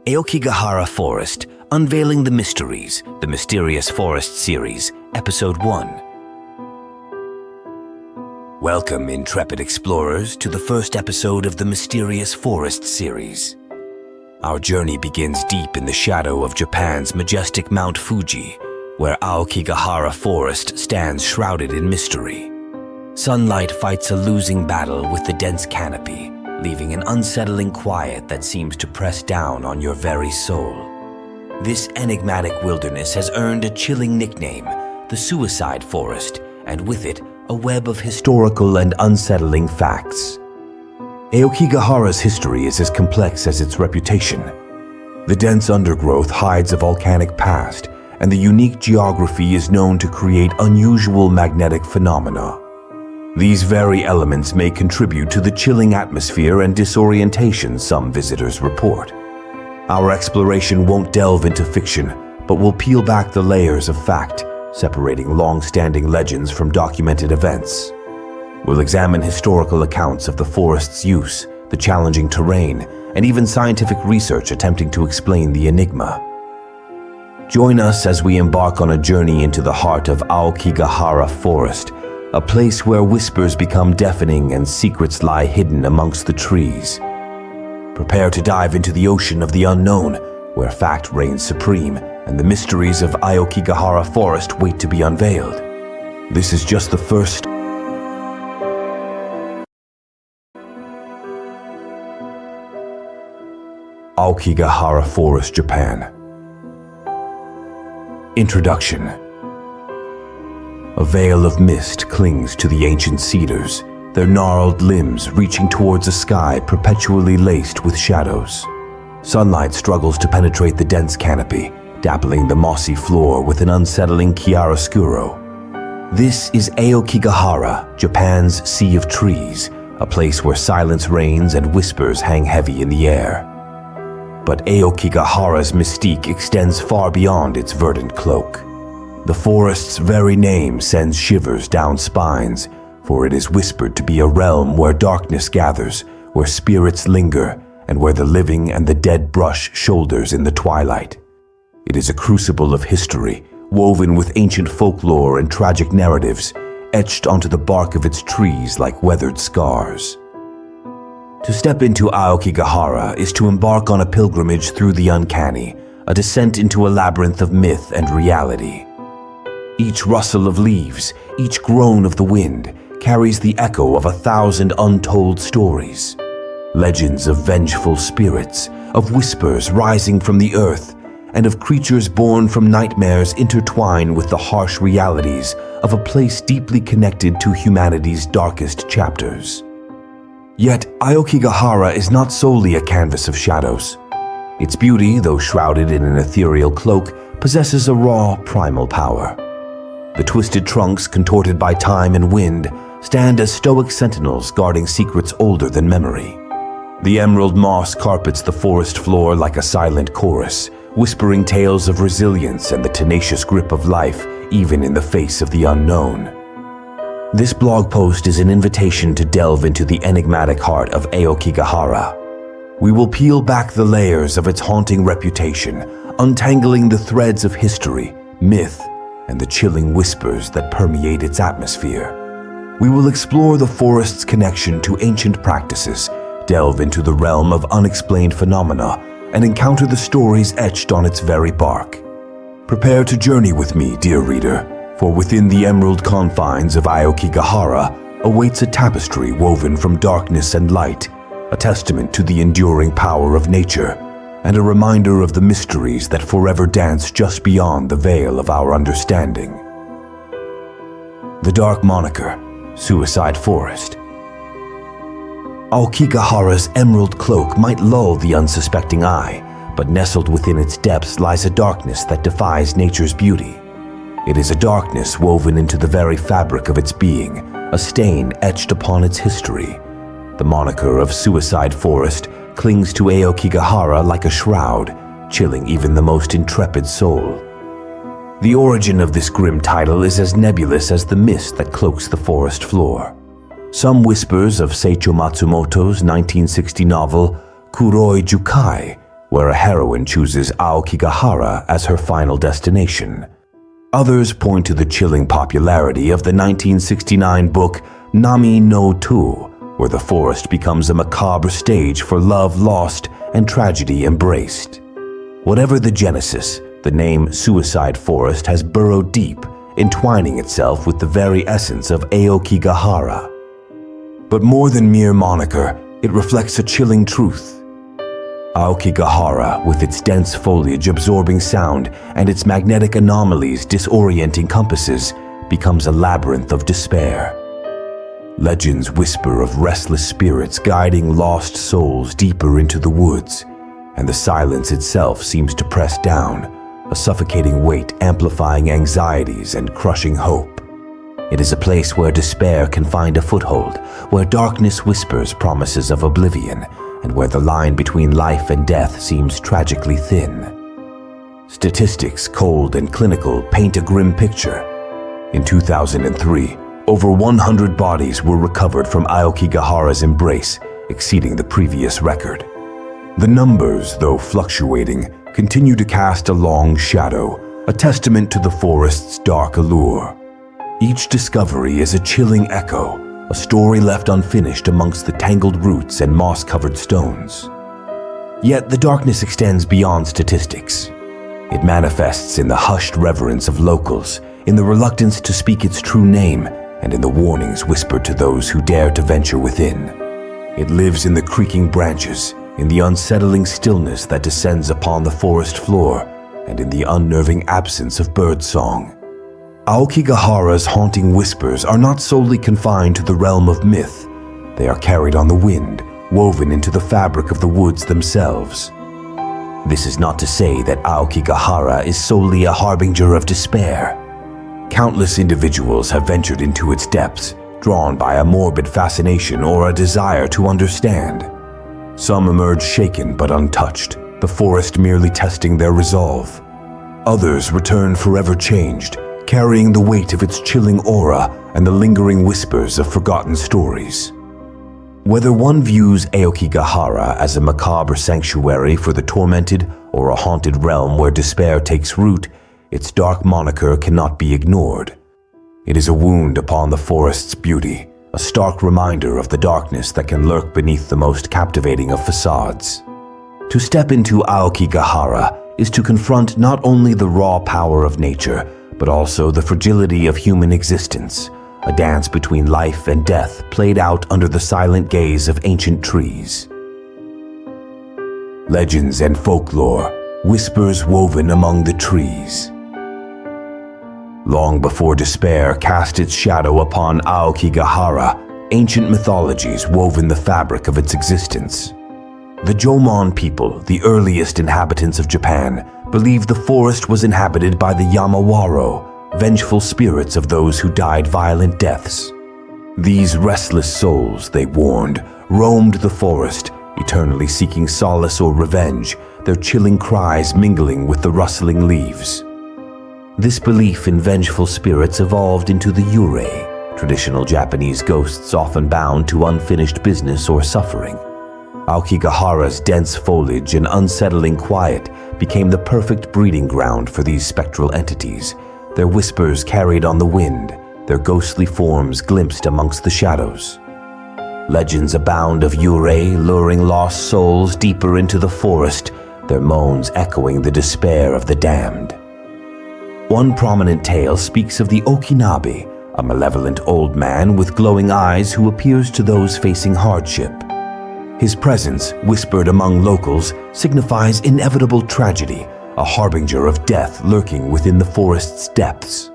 Aokigahara Forest, Unveiling the Mysteries, the Mysterious Forest Series, Episode 1. Welcome, intrepid explorers, to the first episode of the Mysterious Forest Series. Our journey begins deep in the shadow of Japan's majestic Mount Fuji, where Aokigahara Forest stands shrouded in mystery. Sunlight fights a losing battle with the dense canopy, leaving an unsettling quiet that seems to press down on your very soul. This enigmatic wilderness has earned a chilling nickname, the Suicide Forest, and with it, a web of historical and unsettling facts. Aokigahara's history is as complex as its reputation. The dense undergrowth hides a volcanic past, and the unique geography is known to create unusual magnetic phenomena. These very elements may contribute to the chilling atmosphere and disorientation some visitors report. Our exploration won't delve into fiction, but will peel back the layers of fact, separating long-standing legends from documented events. We'll examine historical accounts of the forest's use, the challenging terrain, and even scientific research attempting to explain the enigma. Join us as we embark on a journey into the heart of Aokigahara Forest, a place where whispers become deafening and secrets lie hidden amongst the trees. Prepare to dive into the ocean of the unknown, where fact reigns supreme and the mysteries of Aokigahara Forest wait to be unveiled. This is just the first. Aokigahara Forest, Japan. Introduction. A veil of mist clings to the ancient cedars, their gnarled limbs reaching towards a sky perpetually laced with shadows. Sunlight struggles to penetrate the dense canopy, dappling the mossy floor with an unsettling chiaroscuro. This is Aokigahara, Japan's Sea of Trees, a place where silence reigns and whispers hang heavy in the air. But Aokigahara's mystique extends far beyond its verdant cloak. The forest's very name sends shivers down spines, for it is whispered to be a realm where darkness gathers, where spirits linger, and where the living and the dead brush shoulders in the twilight. It is a crucible of history, woven with ancient folklore and tragic narratives, etched onto the bark of its trees like weathered scars. To step into Aokigahara is to embark on a pilgrimage through the uncanny, a descent into a labyrinth of myth and reality. Each rustle of leaves, each groan of the wind, carries the echo of 1,000 untold stories. Legends of vengeful spirits, of whispers rising from the earth, and of creatures born from nightmares intertwine with the harsh realities of a place deeply connected to humanity's darkest chapters. Yet, Aokigahara is not solely a canvas of shadows. Its beauty, though shrouded in an ethereal cloak, possesses a raw, primal power. The twisted trunks, contorted by time and wind, stand as stoic sentinels guarding secrets older than memory. The emerald moss carpets the forest floor like a silent chorus, whispering tales of resilience and the tenacious grip of life, even in the face of the unknown. This blog post is an invitation to delve into the enigmatic heart of Aokigahara. We will peel back the layers of its haunting reputation, untangling the threads of history, myth, and the chilling whispers that permeate its atmosphere. We will explore the forest's connection to ancient practices, delve into the realm of unexplained phenomena, and encounter the stories etched on its very bark. Prepare to journey with me, dear reader, for within the emerald confines of Aokigahara awaits a tapestry woven from darkness and light, a testament to the enduring power of nature, and a reminder of the mysteries that forever dance just beyond the veil of our understanding. The dark moniker, Suicide Forest. Aokigahara's emerald cloak might lull the unsuspecting eye, but nestled within its depths lies a darkness that defies nature's beauty. It is a darkness woven into the very fabric of its being, a stain etched upon its history. The moniker of Suicide Forest clings to Aokigahara like a shroud, chilling even the most intrepid soul. The origin of this grim title is as nebulous as the mist that cloaks the forest floor. Some whispers of Seicho Matsumoto's 1960 novel Kuroi Jukai where a heroine chooses Aokigahara as her final destination. Others point to the chilling popularity of the 1969 book Nami no Tu, where the forest becomes a macabre stage for love lost and tragedy embraced. Whatever the genesis, the name Suicide Forest has burrowed deep, entwining itself with the very essence of Aokigahara. But more than mere moniker, it reflects a chilling truth. Aokigahara, with its dense foliage absorbing sound and its magnetic anomalies disorienting compasses, becomes a labyrinth of despair. Legends whisper of restless spirits guiding lost souls deeper into the woods, and the silence itself seems to press down, a suffocating weight amplifying anxieties and crushing hope. It is a place where despair can find a foothold, where darkness whispers promises of oblivion, and where the line between life and death seems tragically thin. Statistics, cold and clinical, paint a grim picture. In 2003, over 100 bodies were recovered from Aokigahara's embrace, exceeding the previous record. The numbers, though fluctuating, continue to cast a long shadow, a testament to the forest's dark allure. Each discovery is a chilling echo, a story left unfinished amongst the tangled roots and moss-covered stones. Yet the darkness extends beyond statistics. It manifests in the hushed reverence of locals, in the reluctance to speak its true name, and in the warnings whispered to those who dare to venture within. It lives in the creaking branches, in the unsettling stillness that descends upon the forest floor, and in the unnerving absence of birdsong. Aokigahara's haunting whispers are not solely confined to the realm of myth. They are carried on the wind, woven into the fabric of the woods themselves. This is not to say that Aokigahara is solely a harbinger of despair. Countless individuals have ventured into its depths, drawn by a morbid fascination or a desire to understand. Some emerge shaken but untouched, the forest merely testing their resolve. Others return forever changed, carrying the weight of its chilling aura and the lingering whispers of forgotten stories. Whether one views Aokigahara as a macabre sanctuary for the tormented or a haunted realm where despair takes root, its dark moniker cannot be ignored. It is a wound upon the forest's beauty, a stark reminder of the darkness that can lurk beneath the most captivating of facades. To step into Aokigahara is to confront not only the raw power of nature, but also the fragility of human existence, a dance between life and death played out under the silent gaze of ancient trees. Legends and folklore, whispers woven among the trees. Long before despair cast its shadow upon Aokigahara, ancient mythologies woven the fabric of its existence. The Jomon people, the earliest inhabitants of Japan, believed the forest was inhabited by the Yamawaro, vengeful spirits of those who died violent deaths. These restless souls, they warned, roamed the forest, eternally seeking solace or revenge, their chilling cries mingling with the rustling leaves. This belief in vengeful spirits evolved into the Uray, traditional Japanese ghosts often bound to unfinished business or suffering. Aokigahara's dense foliage and unsettling quiet became the perfect breeding ground for these spectral entities, their whispers carried on the wind, their ghostly forms glimpsed amongst the shadows. Legends abound of Uray luring lost souls deeper into the forest, their moans echoing the despair of the damned. One prominent tale speaks of the Okinabe, a malevolent old man with glowing eyes who appears to those facing hardship. His presence, whispered among locals, signifies inevitable tragedy, a harbinger of death lurking within the forest's depths.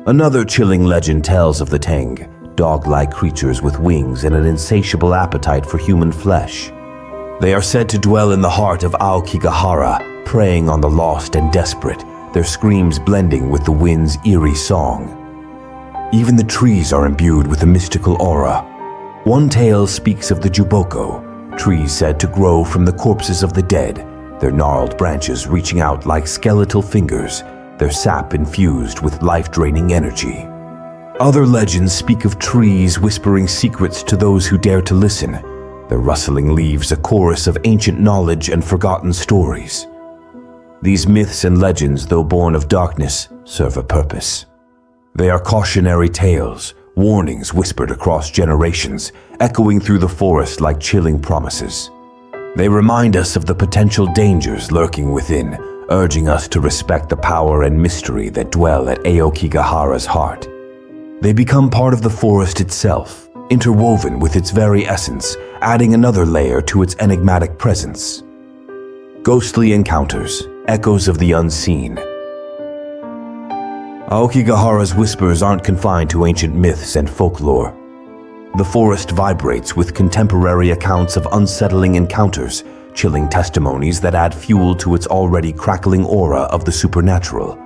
Another chilling legend tells of the Teng, dog-like creatures with wings and an insatiable appetite for human flesh. They are said to dwell in the heart of Aokigahara, preying on the lost and desperate, their screams blending with the wind's eerie song. Even the trees are imbued with a mystical aura. One tale speaks of the Juboko, trees said to grow from the corpses of the dead, their gnarled branches reaching out like skeletal fingers, their sap infused with life-draining energy. Other legends speak of trees whispering secrets to those who dare to listen, their rustling leaves a chorus of ancient knowledge and forgotten stories. These myths and legends, though born of darkness, serve a purpose. They are cautionary tales, warnings whispered across generations, echoing through the forest like chilling promises. They remind us of the potential dangers lurking within, urging us to respect the power and mystery that dwell at Aokigahara's heart. They become part of the forest itself, interwoven with its very essence, adding another layer to its enigmatic presence. Ghostly encounters, echoes of the unseen. Aokigahara's whispers aren't confined to ancient myths and folklore. The forest vibrates with contemporary accounts of unsettling encounters, chilling testimonies that add fuel to its already crackling aura of the supernatural.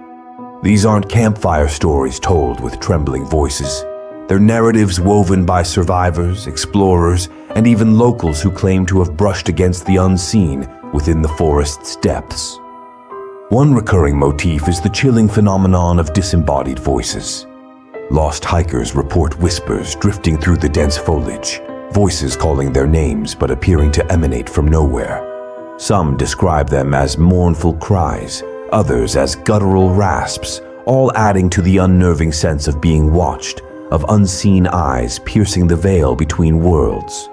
These aren't campfire stories told with trembling voices. They're narratives woven by survivors, explorers, and even locals who claim to have brushed against the unseen within the forest's depths. One recurring motif is the chilling phenomenon of disembodied voices. Lost hikers report whispers drifting through the dense foliage, voices calling their names but appearing to emanate from nowhere. Some describe them as mournful cries, others as guttural rasps, all adding to the unnerving sense of being watched, of unseen eyes piercing the veil between worlds.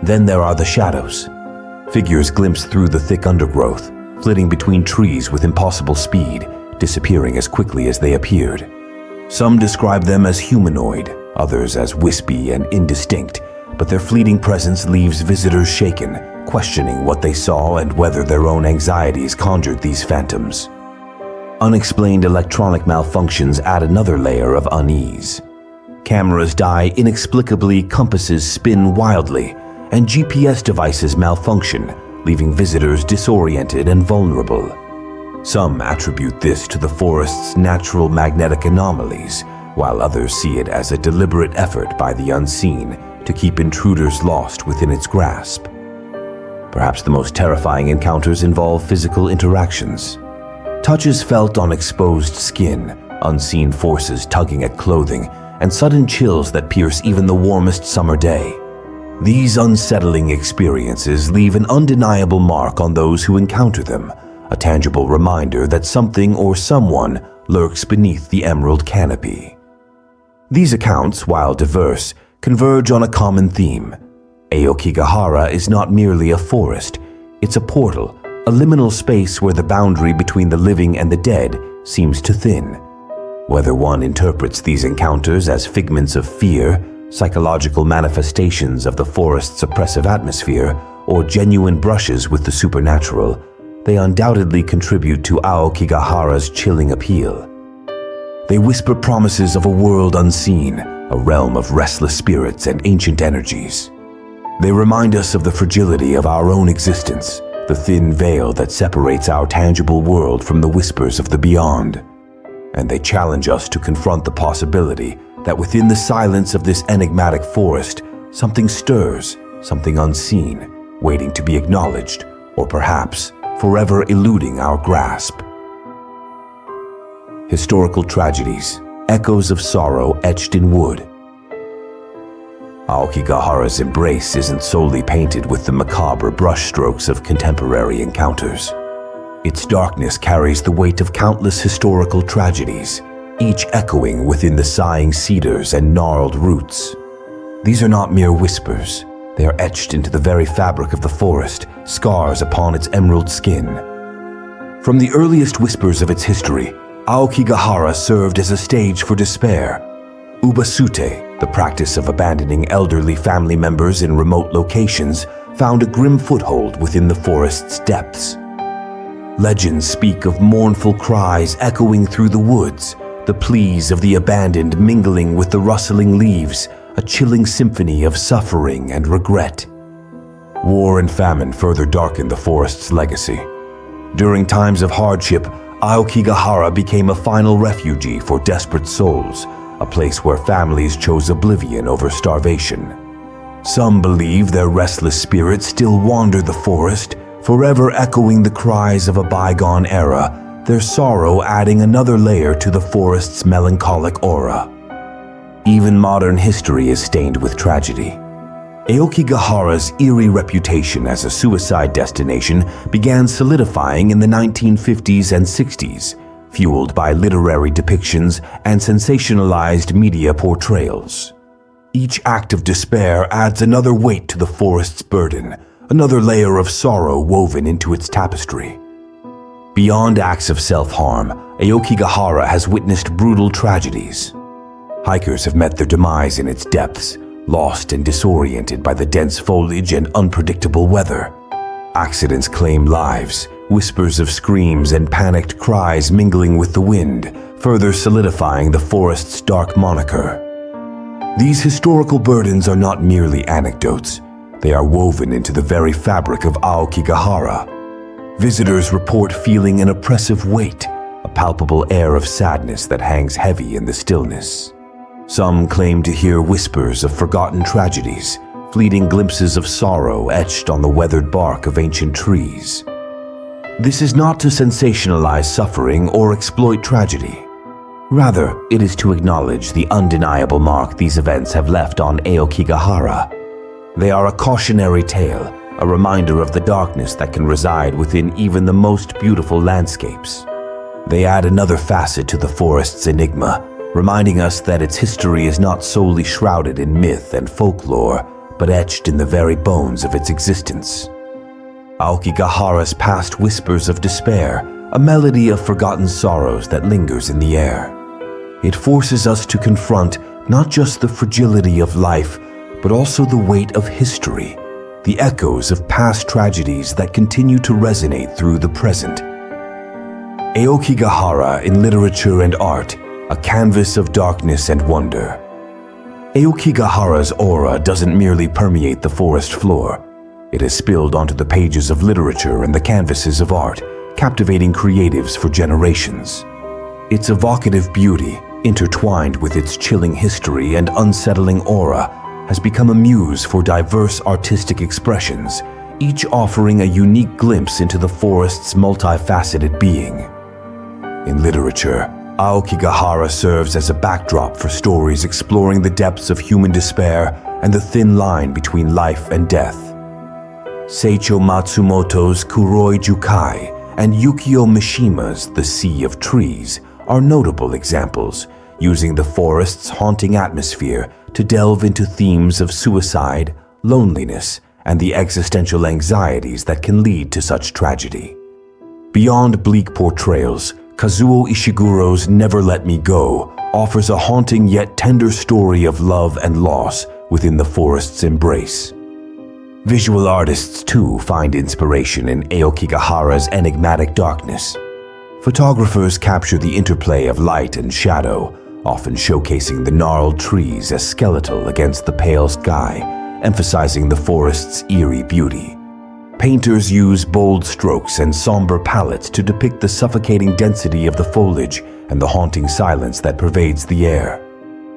Then there are the shadows. Figures glimpse through the thick undergrowth, flitting between trees with impossible speed, disappearing as quickly as they appeared. Some describe them as humanoid, others as wispy and indistinct, but their fleeting presence leaves visitors shaken, questioning what they saw and whether their own anxieties conjured these phantoms. Unexplained electronic malfunctions add another layer of unease. Cameras die inexplicably, compasses spin wildly, and GPS devices malfunction, leaving visitors disoriented and vulnerable. Some attribute this to the forest's natural magnetic anomalies, while others see it as a deliberate effort by the unseen to keep intruders lost within its grasp. Perhaps the most terrifying encounters involve physical interactions. Touches felt on exposed skin, unseen forces tugging at clothing, and sudden chills that pierce even the warmest summer day. These unsettling experiences leave an undeniable mark on those who encounter them, a tangible reminder that something or someone lurks beneath the emerald canopy. These accounts, while diverse, converge on a common theme. Aokigahara is not merely a forest, it's a portal, a liminal space where the boundary between the living and the dead seems to thin. Whether one interprets these encounters as figments of fear, psychological manifestations of the forest's oppressive atmosphere, or genuine brushes with the supernatural, they undoubtedly contribute to Aokigahara's chilling appeal. They whisper promises of a world unseen, a realm of restless spirits and ancient energies. They remind us of the fragility of our own existence, the thin veil that separates our tangible world from the whispers of the beyond. And they challenge us to confront the possibility that within the silence of this enigmatic forest, something stirs, something unseen, waiting to be acknowledged, or perhaps forever eluding our grasp. Historical tragedies, echoes of sorrow etched in wood. Aokigahara's embrace isn't solely painted with the macabre brushstrokes of contemporary encounters. Its darkness carries the weight of countless historical tragedies, each echoing within the sighing cedars and gnarled roots. These are not mere whispers. They are etched into the very fabric of the forest, scars upon its emerald skin. From the earliest whispers of its history, Aokigahara served as a stage for despair. Ubasute, the practice of abandoning elderly family members in remote locations, found a grim foothold within the forest's depths. Legends speak of mournful cries echoing through the woods, the pleas of the abandoned mingling with the rustling leaves, a chilling symphony of suffering and regret. War and famine further darkened the forest's legacy. During times of hardship, Aokigahara became a final refuge for desperate souls, a place where families chose oblivion over starvation. Some believe their restless spirits still wander the forest, forever echoing the cries of a bygone era, their sorrow adding another layer to the forest's melancholic aura. Even modern history is stained with tragedy. Aokigahara's eerie reputation as a suicide destination began solidifying in the 1950s and 60s, fueled by literary depictions and sensationalized media portrayals. Each act of despair adds another weight to the forest's burden, another layer of sorrow woven into its tapestry. Beyond acts of self-harm, Aokigahara has witnessed brutal tragedies. Hikers have met their demise in its depths, lost and disoriented by the dense foliage and unpredictable weather. Accidents claim lives, whispers of screams and panicked cries mingling with the wind, further solidifying the forest's dark moniker. These historical burdens are not merely anecdotes. They are woven into the very fabric of Aokigahara. Visitors report feeling an oppressive weight, a palpable air of sadness that hangs heavy in the stillness. Some claim to hear whispers of forgotten tragedies, fleeting glimpses of sorrow etched on the weathered bark of ancient trees. This is not to sensationalize suffering or exploit tragedy. Rather, it is to acknowledge the undeniable mark these events have left on Aokigahara. They are a cautionary tale, a reminder of the darkness that can reside within even the most beautiful landscapes. They add another facet to the forest's enigma, reminding us that its history is not solely shrouded in myth and folklore, but etched in the very bones of its existence. Aokigahara's past whispers of despair, a melody of forgotten sorrows that lingers in the air. It forces us to confront not just the fragility of life, but also the weight of history, the echoes of past tragedies that continue to resonate through the present. Aokigahara in literature and art, a canvas of darkness and wonder. Aokigahara's aura doesn't merely permeate the forest floor. It has spilled onto the pages of literature and the canvases of art, captivating creatives for generations. Its evocative beauty, intertwined with its chilling history and unsettling aura, has become a muse for diverse artistic expressions, each offering a unique glimpse into the forest's multifaceted being. In literature, Aokigahara serves as a backdrop for stories exploring the depths of human despair and the thin line between life and death. Seicho Matsumoto's Kuroi Jukai and Yukio Mishima's The Sea of Trees are notable examples, using the forest's haunting atmosphere to delve into themes of suicide, loneliness, and the existential anxieties that can lead to such tragedy. Beyond bleak portrayals, Kazuo Ishiguro's Never Let Me Go offers a haunting yet tender story of love and loss within the forest's embrace. Visual artists, too, find inspiration in Aokigahara's enigmatic darkness. Photographers capture the interplay of light and shadow, often showcasing the gnarled trees as skeletal against the pale sky, emphasizing the forest's eerie beauty. Painters use bold strokes and somber palettes to depict the suffocating density of the foliage and the haunting silence that pervades the air.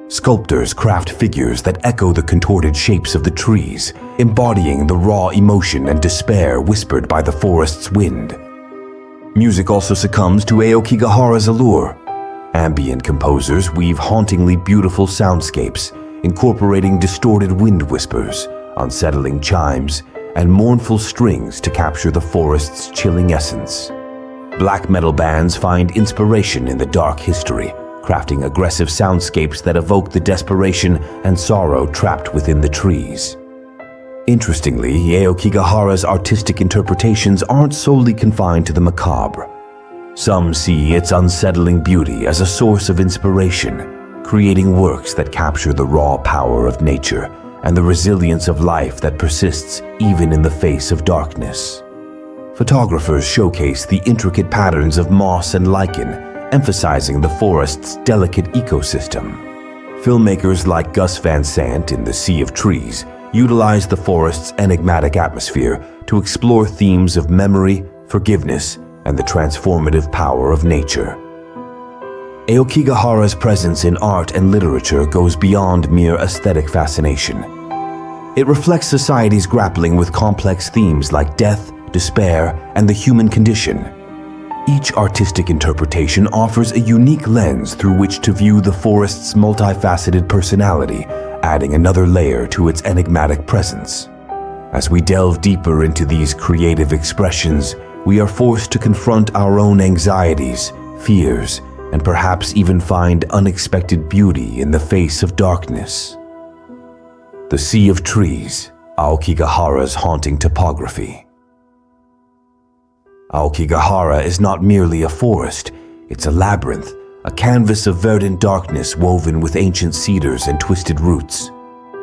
Sculptors craft figures that echo the contorted shapes of the trees, embodying the raw emotion and despair whispered by the forest's wind. Music also succumbs to Aokigahara's allure. Ambient composers weave hauntingly beautiful soundscapes, incorporating distorted wind whispers, unsettling chimes, and mournful strings to capture the forest's chilling essence. Black metal bands find inspiration in the dark history, crafting aggressive soundscapes that evoke the desperation and sorrow trapped within the trees. Interestingly, Aokigahara's artistic interpretations aren't solely confined to the macabre. Some see its unsettling beauty as a source of inspiration, creating works that capture the raw power of nature and the resilience of life that persists even in the face of darkness. Photographers showcase the intricate patterns of moss and lichen, emphasizing the forest's delicate ecosystem. Filmmakers like Gus Van Sant in The Sea of Trees utilize the forest's enigmatic atmosphere to explore themes of memory, forgiveness, and the transformative power of nature. Aokigahara's presence in art and literature goes beyond mere aesthetic fascination. It reflects society's grappling with complex themes like death, despair, and the human condition. Each artistic interpretation offers a unique lens through which to view the forest's multifaceted personality, adding another layer to its enigmatic presence. As we delve deeper into these creative expressions, we are forced to confront our own anxieties, fears, and perhaps even find unexpected beauty in the face of darkness. The Sea of Trees, Aokigahara's haunting topography. Aokigahara is not merely a forest, it's a labyrinth, a canvas of verdant darkness woven with ancient cedars and twisted roots.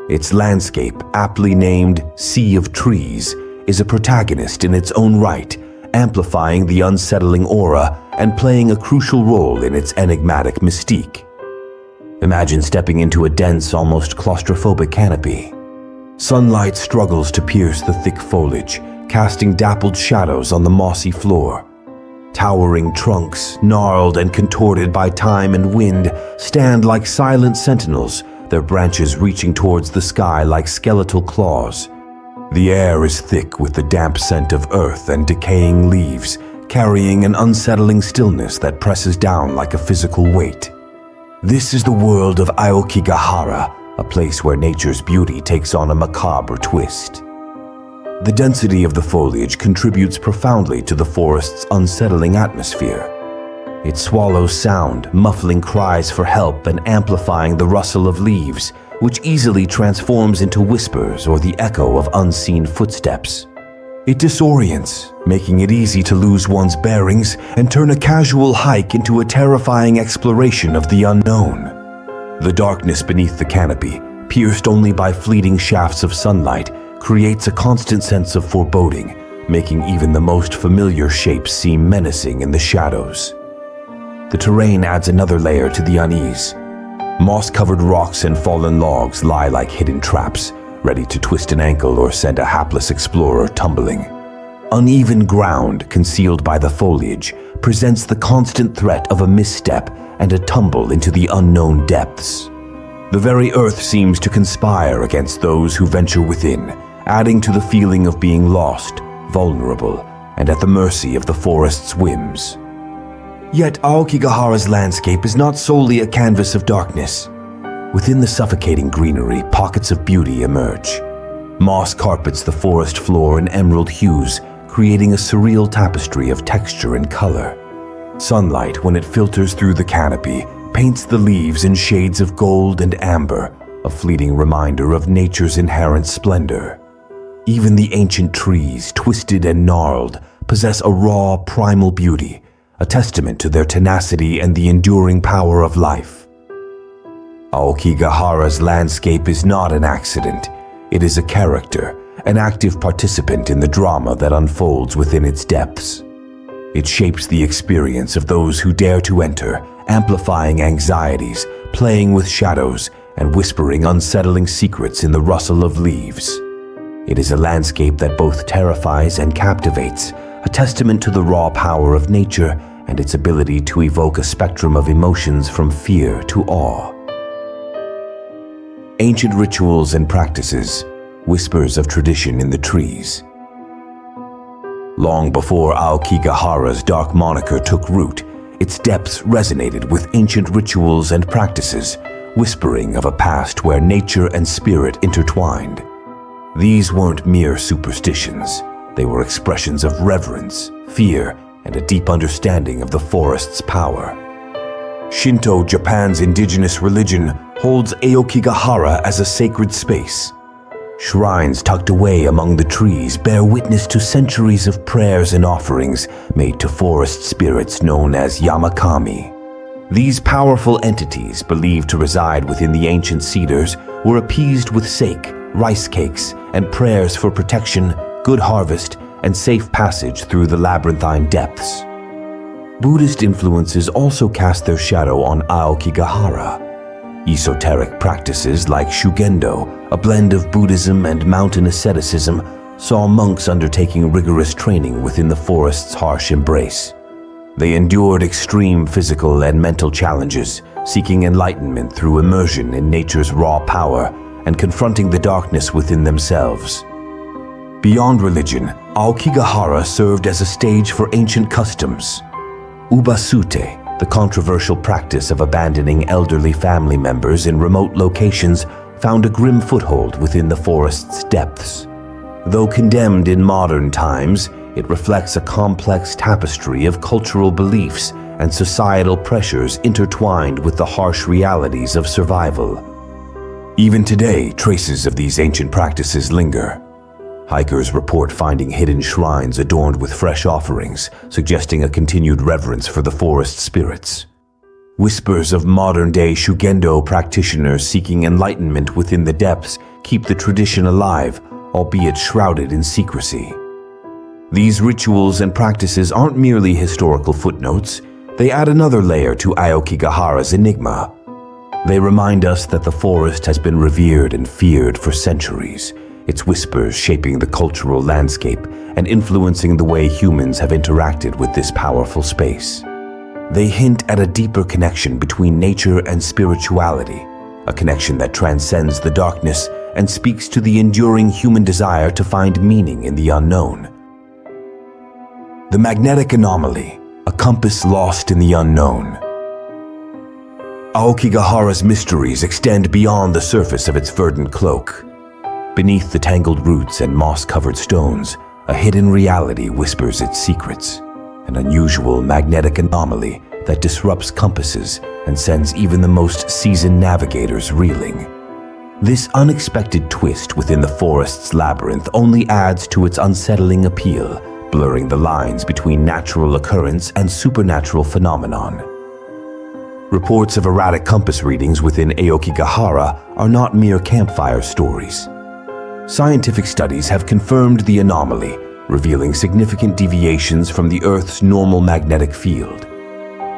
Its landscape, aptly named Sea of Trees, is a protagonist in its own right, amplifying the unsettling aura and playing a crucial role in its enigmatic mystique. Imagine stepping into a dense, almost claustrophobic canopy. Sunlight struggles to pierce the thick foliage, casting dappled shadows on the mossy floor. Towering trunks, gnarled and contorted by time and wind, stand like silent sentinels, their branches reaching towards the sky like skeletal claws. The air is thick with the damp scent of earth and decaying leaves, carrying an unsettling stillness that presses down like a physical weight. This is the world of Aokigahara, a place where nature's beauty takes on a macabre twist. The density of the foliage contributes profoundly to the forest's unsettling atmosphere. It swallows sound, muffling cries for help and amplifying the rustle of leaves, which easily transforms into whispers or the echo of unseen footsteps. It disorients, making it easy to lose one's bearings and turn a casual hike into a terrifying exploration of the unknown. The darkness beneath the canopy, pierced only by fleeting shafts of sunlight, creates a constant sense of foreboding, making even the most familiar shapes seem menacing in the shadows. The terrain adds another layer to the unease. Moss-covered rocks and fallen logs lie like hidden traps, ready to twist an ankle or send a hapless explorer tumbling. Uneven ground, concealed by the foliage, presents the constant threat of a misstep and a tumble into the unknown depths. The very earth seems to conspire against those who venture within, adding to the feeling of being lost, vulnerable, and at the mercy of the forest's whims. Yet Aokigahara's landscape is not solely a canvas of darkness. Within the suffocating greenery, pockets of beauty emerge. Moss carpets the forest floor in emerald hues, creating a surreal tapestry of texture and color. Sunlight, when it filters through the canopy, paints the leaves in shades of gold and amber, a fleeting reminder of nature's inherent splendor. Even the ancient trees, twisted and gnarled, possess a raw, primal beauty, a testament to their tenacity and the enduring power of life. Aokigahara's landscape is not an accident. It is a character, an active participant in the drama that unfolds within its depths. It shapes the experience of those who dare to enter, amplifying anxieties, playing with shadows, and whispering unsettling secrets in the rustle of leaves. It is a landscape that both terrifies and captivates, a testament to the raw power of nature and its ability to evoke a spectrum of emotions from fear to awe. Ancient rituals and practices, whispers of tradition in the trees. Long before Aokigahara's dark moniker took root, its depths resonated with ancient rituals and practices, whispering of a past where nature and spirit intertwined. These weren't mere superstitions. They were expressions of reverence, fear, and a deep understanding of the forest's power. Shinto, Japan's indigenous religion, holds Aokigahara as a sacred space. Shrines tucked away among the trees bear witness to centuries of prayers and offerings made to forest spirits known as yamakami. These powerful entities, believed to reside within the ancient cedars, were appeased with sake, rice cakes, and prayers for protection, good harvest, and safe passage through the labyrinthine depths. Buddhist influences also cast their shadow on Aokigahara. Esoteric practices like Shugendo, a blend of Buddhism and mountain asceticism, saw monks undertaking rigorous training within the forest's harsh embrace. They endured extreme physical and mental challenges, seeking enlightenment through immersion in nature's raw power and confronting the darkness within themselves. Beyond religion, Aokigahara served as a stage for ancient customs. Ubasute, the controversial practice of abandoning elderly family members in remote locations, found a grim foothold within the forest's depths. Though condemned in modern times, it reflects a complex tapestry of cultural beliefs and societal pressures intertwined with the harsh realities of survival. Even today, traces of these ancient practices linger. Hikers report finding hidden shrines adorned with fresh offerings, suggesting a continued reverence for the forest spirits. Whispers of modern-day Shugendo practitioners seeking enlightenment within the depths keep the tradition alive, albeit shrouded in secrecy. These rituals and practices aren't merely historical footnotes, they add another layer to Aokigahara's enigma. They remind us that the forest has been revered and feared for centuries, its whispers shaping the cultural landscape and influencing the way humans have interacted with this powerful space. They hint at a deeper connection between nature and spirituality, a connection that transcends the darkness and speaks to the enduring human desire to find meaning in the unknown. The Magnetic Anomaly, a compass lost in the unknown. Aokigahara's mysteries extend beyond the surface of its verdant cloak. Beneath the tangled roots and moss-covered stones, a hidden reality whispers its secrets, an unusual magnetic anomaly that disrupts compasses and sends even the most seasoned navigators reeling. This unexpected twist within the forest's labyrinth only adds to its unsettling appeal, blurring the lines between natural occurrence and supernatural phenomenon. Reports of erratic compass readings within Aokigahara are not mere campfire stories. Scientific studies have confirmed the anomaly, revealing significant deviations from the Earth's normal magnetic field.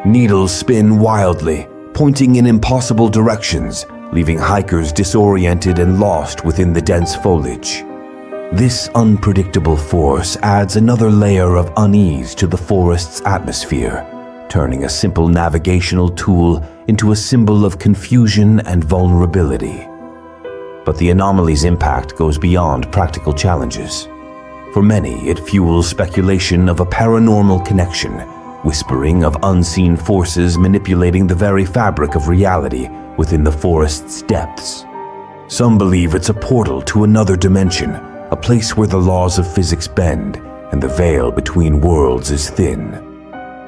Needles spin wildly, pointing in impossible directions, leaving hikers disoriented and lost within the dense foliage. This unpredictable force adds another layer of unease to the forest's atmosphere, turning a simple navigational tool into a symbol of confusion and vulnerability. But the anomaly's impact goes beyond practical challenges. For many, it fuels speculation of a paranormal connection, whispering of unseen forces manipulating the very fabric of reality within the forest's depths. Some believe it's a portal to another dimension, a place where the laws of physics bend and the veil between worlds is thin.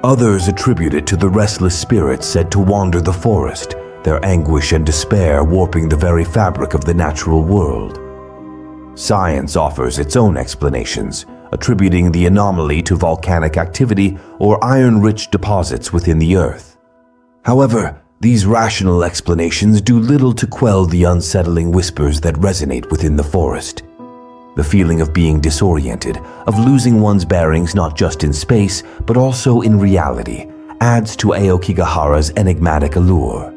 Others attribute it to the restless spirits said to wander the forest, their anguish and despair warping the very fabric of the natural world. Science offers its own explanations, attributing the anomaly to volcanic activity or iron-rich deposits within the earth. However, these rational explanations do little to quell the unsettling whispers that resonate within the forest. The feeling of being disoriented, of losing one's bearings not just in space, but also in reality, adds to Aokigahara's enigmatic allure.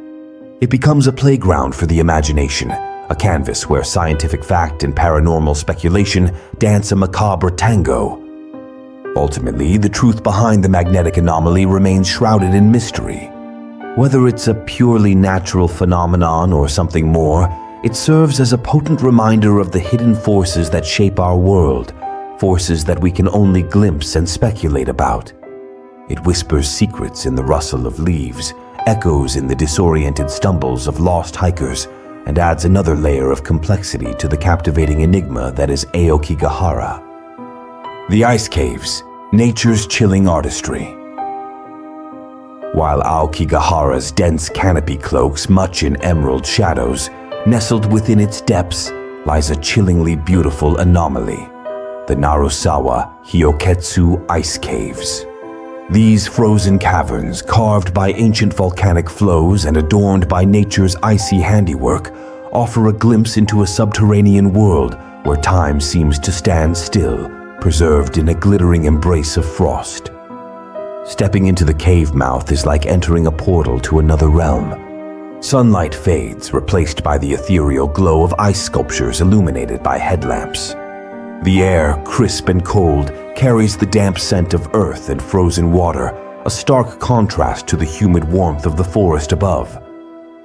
It becomes a playground for the imagination, a canvas where scientific fact and paranormal speculation dance a macabre tango. Ultimately, the truth behind the magnetic anomaly remains shrouded in mystery. Whether it's a purely natural phenomenon or something more, it serves as a potent reminder of the hidden forces that shape our world, forces that we can only glimpse and speculate about. It whispers secrets in the rustle of leaves, echoes in the disoriented stumbles of lost hikers, and adds another layer of complexity to the captivating enigma that is Aokigahara. The Ice Caves, nature's chilling artistry. While Aokigahara's dense canopy cloaks much in emerald shadows, nestled within its depths lies a chillingly beautiful anomaly, the Narusawa Hyoketsu Ice Caves. These frozen caverns, carved by ancient volcanic flows and adorned by nature's icy handiwork, offer a glimpse into a subterranean world where time seems to stand still, preserved in a glittering embrace of frost. Stepping into the cave mouth is like entering a portal to another realm. Sunlight fades, replaced by the ethereal glow of ice sculptures illuminated by headlamps. The air, crisp and cold, carries the damp scent of earth and frozen water, a stark contrast to the humid warmth of the forest above.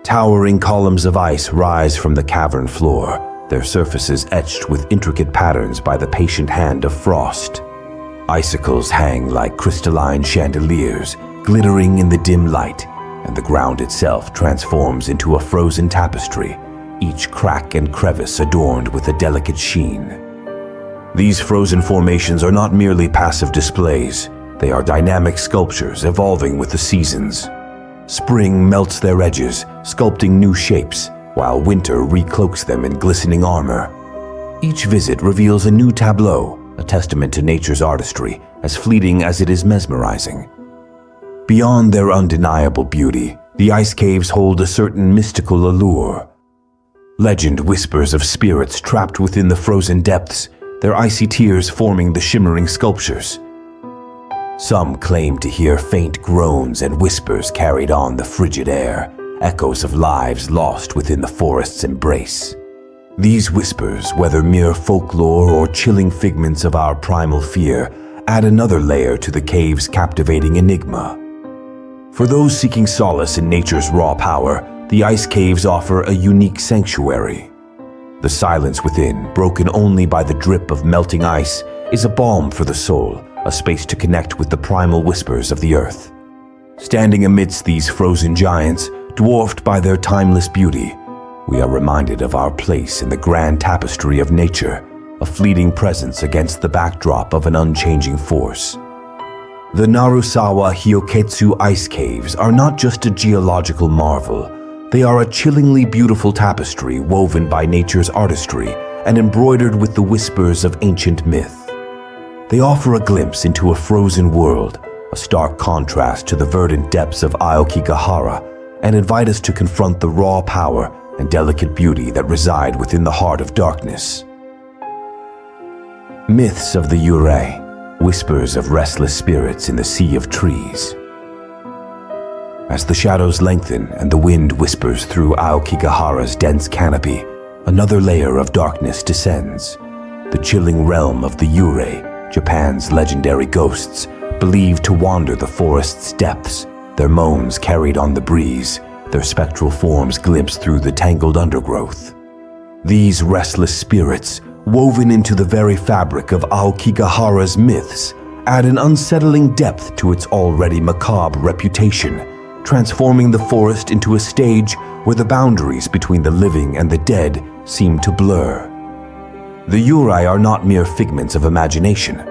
Towering columns of ice rise from the cavern floor, their surfaces etched with intricate patterns by the patient hand of frost. Icicles hang like crystalline chandeliers, glittering in the dim light, and the ground itself transforms into a frozen tapestry, each crack and crevice adorned with a delicate sheen. These frozen formations are not merely passive displays, they are dynamic sculptures evolving with the seasons. Spring melts their edges, sculpting new shapes, while winter recloaks them in glistening armor. Each visit reveals a new tableau, a testament to nature's artistry, as fleeting as it is mesmerizing. Beyond their undeniable beauty, the ice caves hold a certain mystical allure. Legend whispers of spirits trapped within the frozen depths, their icy tears forming the shimmering sculptures. Some claim to hear faint groans and whispers carried on the frigid air, echoes of lives lost within the forest's embrace. These whispers, whether mere folklore or chilling figments of our primal fear, add another layer to the cave's captivating enigma. For those seeking solace in nature's raw power, the ice caves offer a unique sanctuary. The silence within, broken only by the drip of melting ice, is a balm for the soul, a space to connect with the primal whispers of the earth. Standing amidst these frozen giants, dwarfed by their timeless beauty, we are reminded of our place in the grand tapestry of nature, a fleeting presence against the backdrop of an unchanging force. The Narusawa Hyoketsu ice caves are not just a geological marvel, they are a chillingly beautiful tapestry woven by nature's artistry and embroidered with the whispers of ancient myth. They offer a glimpse into a frozen world, a stark contrast to the verdant depths of Aokigahara, and invite us to confront the raw power and delicate beauty that reside within the heart of darkness. Myths of the Uray, whispers of restless spirits in the sea of trees. As the shadows lengthen and the wind whispers through Aokigahara's dense canopy, another layer of darkness descends. The chilling realm of the Uray, Japan's legendary ghosts, believed to wander the forest's depths, their moans carried on the breeze, their spectral forms glimpsed through the tangled undergrowth. These restless spirits, woven into the very fabric of Aokigahara's myths, add an unsettling depth to its already macabre reputation, transforming the forest into a stage where the boundaries between the living and the dead seem to blur. The Uray are not mere figments of imagination.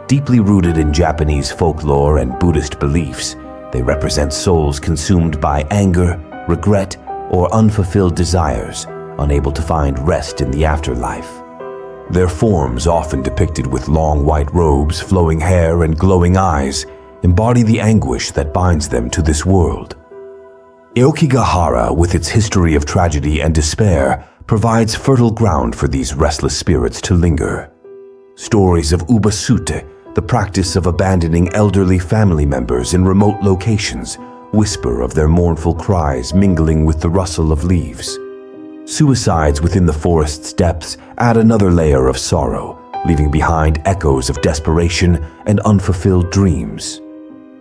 Deeply rooted in Japanese folklore and Buddhist beliefs, they represent souls consumed by anger, regret, or unfulfilled desires, unable to find rest in the afterlife. Their forms, often depicted with long white robes, flowing hair, and glowing eyes, embody the anguish that binds them to this world. Aokigahara, with its history of tragedy and despair, provides fertile ground for these restless spirits to linger. Stories of ubasute, the practice of abandoning elderly family members in remote locations, whisper of their mournful cries mingling with the rustle of leaves. Suicides within the forest's depths add another layer of sorrow, leaving behind echoes of desperation and unfulfilled dreams.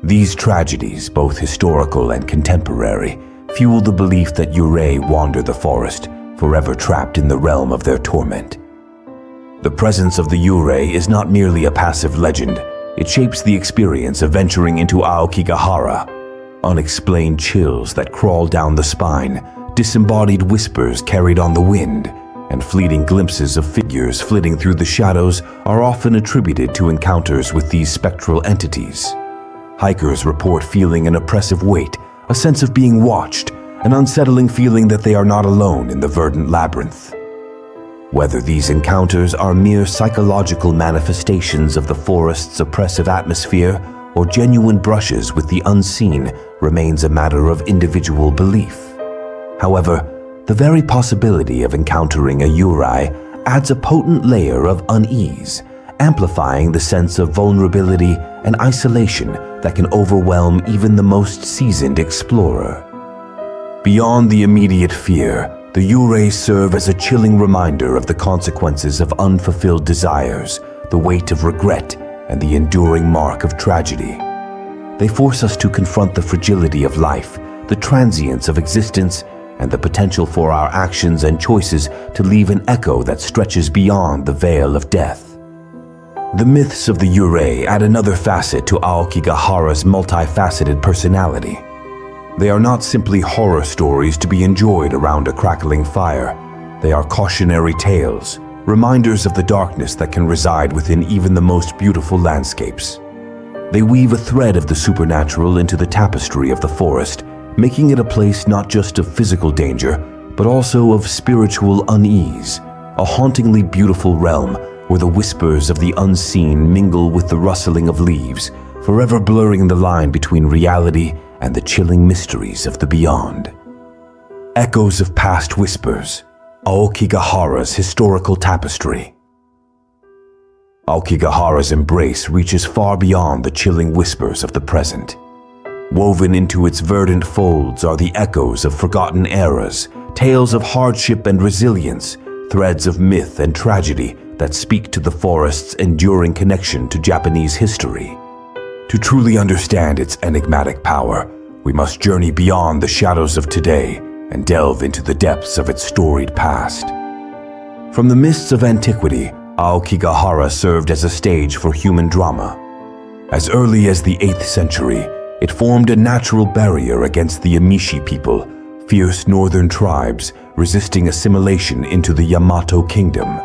These tragedies, both historical and contemporary, fuel the belief that Uray wander the forest, forever trapped in the realm of their torment. The presence of the Uray is not merely a passive legend, it shapes the experience of venturing into Aokigahara. Unexplained chills that crawl down the spine, disembodied whispers carried on the wind, and fleeting glimpses of figures flitting through the shadows are often attributed to encounters with these spectral entities. Hikers report feeling an oppressive weight, a sense of being watched, an unsettling feeling that they are not alone in the verdant labyrinth. Whether these encounters are mere psychological manifestations of the forest's oppressive atmosphere or genuine brushes with the unseen remains a matter of individual belief. However, the very possibility of encountering a Uray adds a potent layer of unease, amplifying the sense of vulnerability and isolation that can overwhelm even the most seasoned explorer. Beyond the immediate fear, the Uray serve as a chilling reminder of the consequences of unfulfilled desires, the weight of regret, and the enduring mark of tragedy. They force us to confront the fragility of life, the transience of existence, and the potential for our actions and choices to leave an echo that stretches beyond the veil of death. The myths of the Uray add another facet to Aokigahara's multifaceted personality. They are not simply horror stories to be enjoyed around a crackling fire. They are cautionary tales, reminders of the darkness that can reside within even the most beautiful landscapes. They weave a thread of the supernatural into the tapestry of the forest, making it a place not just of physical danger, but also of spiritual unease, a hauntingly beautiful realm where the whispers of the unseen mingle with the rustling of leaves, forever blurring the line between reality and the chilling mysteries of the beyond. Echoes of Past Whispers, Aokigahara's Historical Tapestry. Aokigahara's embrace reaches far beyond the chilling whispers of the present. Woven into its verdant folds are the echoes of forgotten eras, tales of hardship and resilience, threads of myth and tragedy that speak to the forest's enduring connection to Japanese history. To truly understand its enigmatic power, we must journey beyond the shadows of today and delve into the depths of its storied past. From the mists of antiquity, Aokigahara served as a stage for human drama. As early as the 8th century, it formed a natural barrier against the Emishi people, fierce northern tribes resisting assimilation into the Yamato kingdom.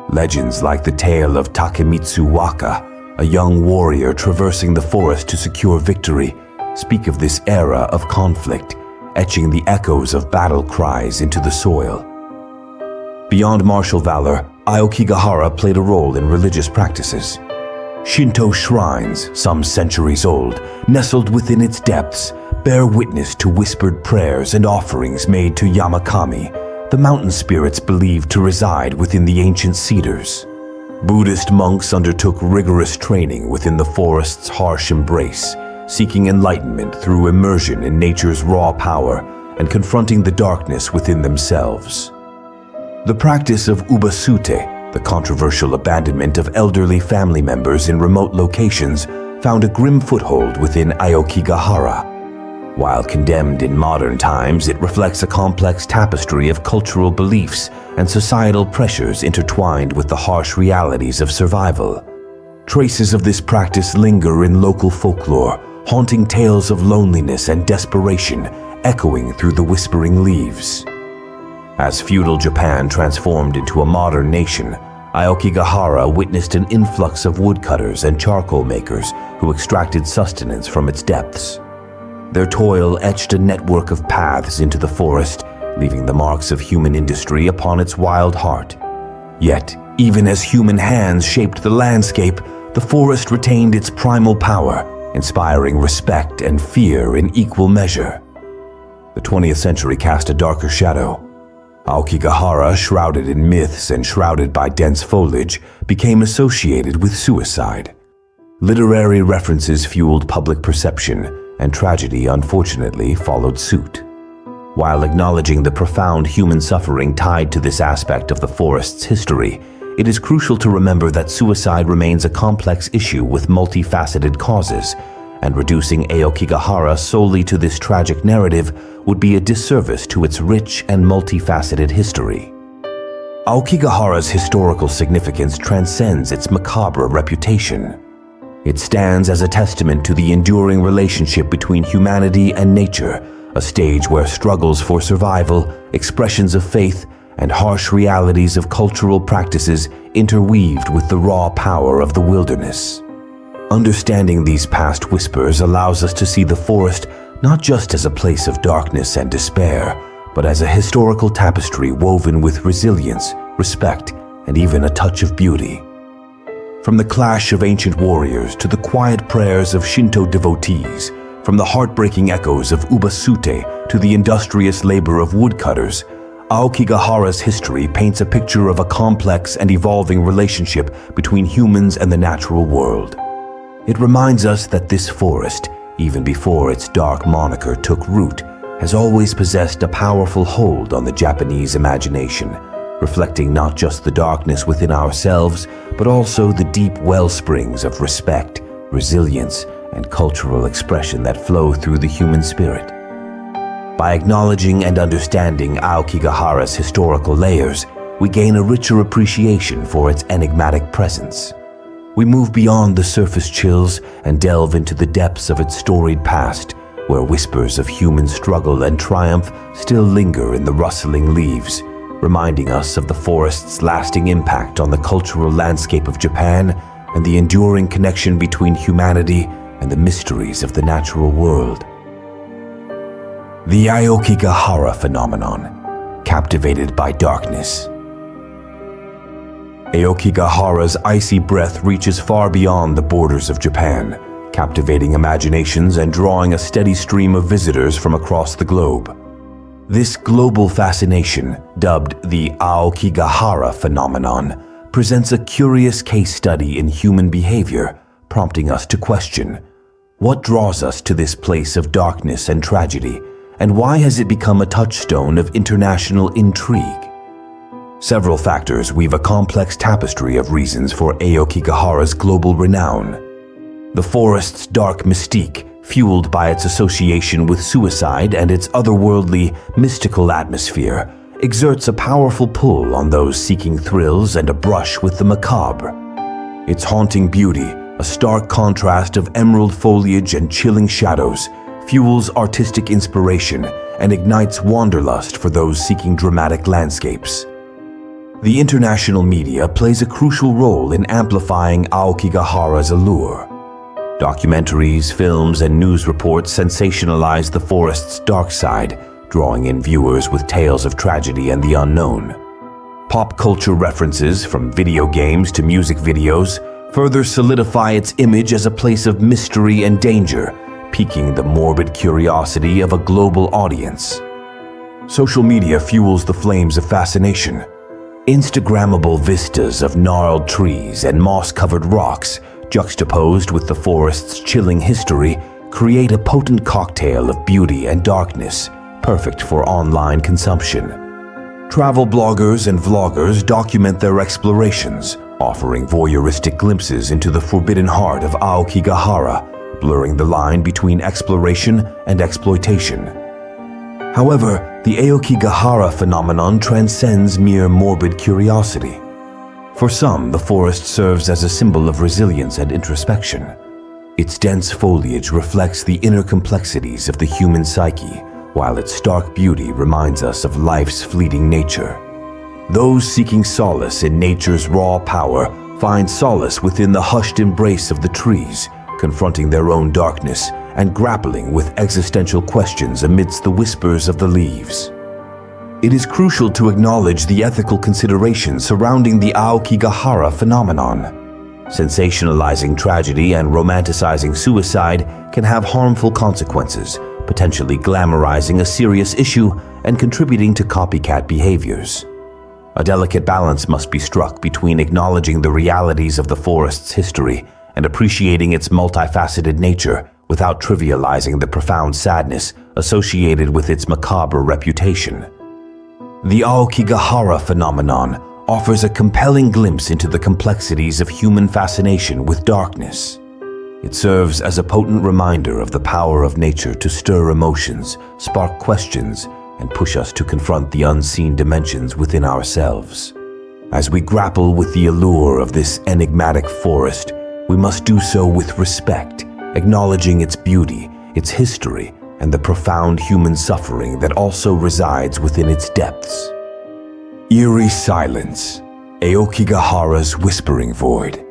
Legends like the tale of Takemitsu Waka, a young warrior traversing the forest to secure victory, speak of this era of conflict, etching the echoes of battle cries into the soil. Beyond martial valor, Aokigahara played a role in religious practices. Shinto shrines, some centuries old, nestled within its depths, bear witness to whispered prayers and offerings made to Yamakami, the mountain spirits believed to reside within the ancient cedars. Buddhist monks undertook rigorous training within the forest's harsh embrace, seeking enlightenment through immersion in nature's raw power and confronting the darkness within themselves. The practice of ubasute, the controversial abandonment of elderly family members in remote locations, found a grim foothold within Aokigahara. While condemned in modern times, it reflects a complex tapestry of cultural beliefs and societal pressures intertwined with the harsh realities of survival. Traces of this practice linger in local folklore, haunting tales of loneliness and desperation echoing through the whispering leaves. As feudal Japan transformed into a modern nation, Aokigahara witnessed an influx of woodcutters and charcoal makers who extracted sustenance from its depths. Their toil etched a network of paths into the forest, leaving the marks of human industry upon its wild heart. Yet, even as human hands shaped the landscape, the forest retained its primal power, inspiring respect and fear in equal measure. The 20th century cast a darker shadow. Aokigahara, shrouded in myths and shrouded by dense foliage, became associated with suicide. Literary references fueled public perception, and tragedy unfortunately followed suit. While acknowledging the profound human suffering tied to this aspect of the forest's history, it is crucial to remember that suicide remains a complex issue with multifaceted causes, and reducing Aokigahara solely to this tragic narrative would be a disservice to its rich and multifaceted history. Aokigahara's historical significance transcends its macabre reputation. It stands as a testament to the enduring relationship between humanity and nature, a stage where struggles for survival, expressions of faith, and harsh realities of cultural practices interweaved with the raw power of the wilderness. Understanding these past whispers allows us to see the forest not just as a place of darkness and despair, but as a historical tapestry woven with resilience, respect, and even a touch of beauty. From the clash of ancient warriors to the quiet prayers of Shinto devotees, from the heartbreaking echoes of ubasute to the industrious labor of woodcutters, Aokigahara's history paints a picture of a complex and evolving relationship between humans and the natural world. It reminds us that this forest, even before its dark moniker took root, has always possessed a powerful hold on the Japanese imagination, reflecting not just the darkness within ourselves, but also the deep well springs of respect, resilience, and cultural expression that flow through the human spirit. By acknowledging and understanding Aokigahara's historical layers, we gain a richer appreciation for its enigmatic presence. We move beyond the surface chills and delve into the depths of its storied past, where whispers of human struggle and triumph still linger in the rustling leaves, reminding us of the forest's lasting impact on the cultural landscape of Japan and the enduring connection between humanity and the mysteries of the natural world. The Aokigahara Phenomenon, captivated by darkness. Aokigahara's icy breath reaches far beyond the borders of Japan, captivating imaginations and drawing a steady stream of visitors from across the globe. This global fascination, dubbed the Aokigahara Phenomenon, presents a curious case study in human behavior, prompting us to question, what draws us to this place of darkness and tragedy, and why has it become a touchstone of international intrigue? Several factors weave a complex tapestry of reasons for Aokigahara's global renown. The forest's dark mystique, fueled by its association with suicide and its otherworldly, mystical atmosphere, exerts a powerful pull on those seeking thrills and a brush with the macabre. Its haunting beauty, a stark contrast of emerald foliage and chilling shadows, fuels artistic inspiration and ignites wanderlust for those seeking dramatic landscapes. The international media plays a crucial role in amplifying Aokigahara's allure. Documentaries, films, and news reports sensationalize the forest's dark side, drawing in viewers with tales of tragedy and the unknown. Pop culture references, from video games to music videos, further solidify its image as a place of mystery and danger, piquing the morbid curiosity of a global audience. Social media fuels the flames of fascination. Instagrammable vistas of gnarled trees and moss-covered rocks, juxtaposed with the forest's chilling history, create a potent cocktail of beauty and darkness, perfect for online consumption. Travel bloggers and vloggers document their explorations, offering voyeuristic glimpses into the forbidden heart of Aokigahara, blurring the line between exploration and exploitation. However, the Aokigahara phenomenon transcends mere morbid curiosity. For some, the forest serves as a symbol of resilience and introspection. Its dense foliage reflects the inner complexities of the human psyche, while its stark beauty reminds us of life's fleeting nature. Those seeking solace in nature's raw power find solace within the hushed embrace of the trees, confronting their own darkness and grappling with existential questions amidst the whispers of the leaves. It is crucial to acknowledge the ethical considerations surrounding the Aokigahara phenomenon. Sensationalizing tragedy and romanticizing suicide can have harmful consequences, potentially glamorizing a serious issue and contributing to copycat behaviors. A delicate balance must be struck between acknowledging the realities of the forest's history and appreciating its multifaceted nature without trivializing the profound sadness associated with its macabre reputation. The Aokigahara phenomenon offers a compelling glimpse into the complexities of human fascination with darkness. It serves as a potent reminder of the power of nature to stir emotions, spark questions, and push us to confront the unseen dimensions within ourselves. As we grapple with the allure of this enigmatic forest, we must do so with respect, acknowledging its beauty, its history, and the profound human suffering that also resides within its depths. Eerie Silence, Aokigahara's whispering void.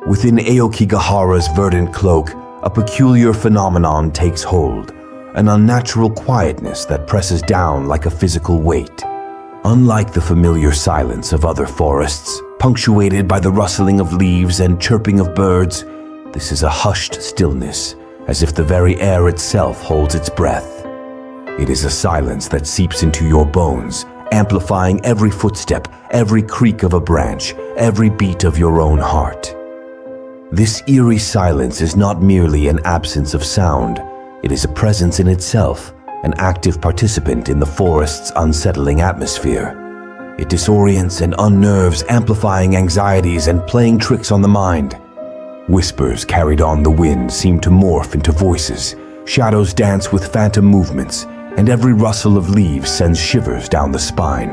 Within Aokigahara's verdant cloak, a peculiar phenomenon takes hold, an unnatural quietness that presses down like a physical weight. Unlike the familiar silence of other forests, punctuated by the rustling of leaves and chirping of birds, this is a hushed stillness, as if the very air itself holds its breath. It is a silence that seeps into your bones, amplifying every footstep, every creak of a branch, every beat of your own heart. This eerie silence is not merely an absence of sound, it is a presence in itself, an active participant in the forest's unsettling atmosphere. It disorients and unnerves, amplifying anxieties and playing tricks on the mind. Whispers carried on the wind seem to morph into voices, shadows dance with phantom movements, and every rustle of leaves sends shivers down the spine.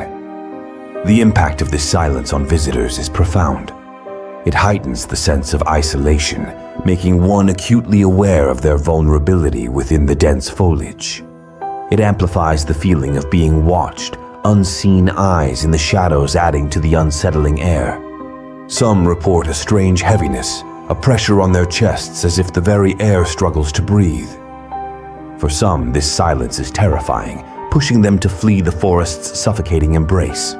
The impact of this silence on visitors is profound. It heightens the sense of isolation, making one acutely aware of their vulnerability within the dense foliage. It amplifies the feeling of being watched, unseen eyes in the shadows adding to the unsettling air. Some report a strange heaviness, a pressure on their chests as if the very air struggles to breathe. For some, this silence is terrifying, pushing them to flee the forest's suffocating embrace.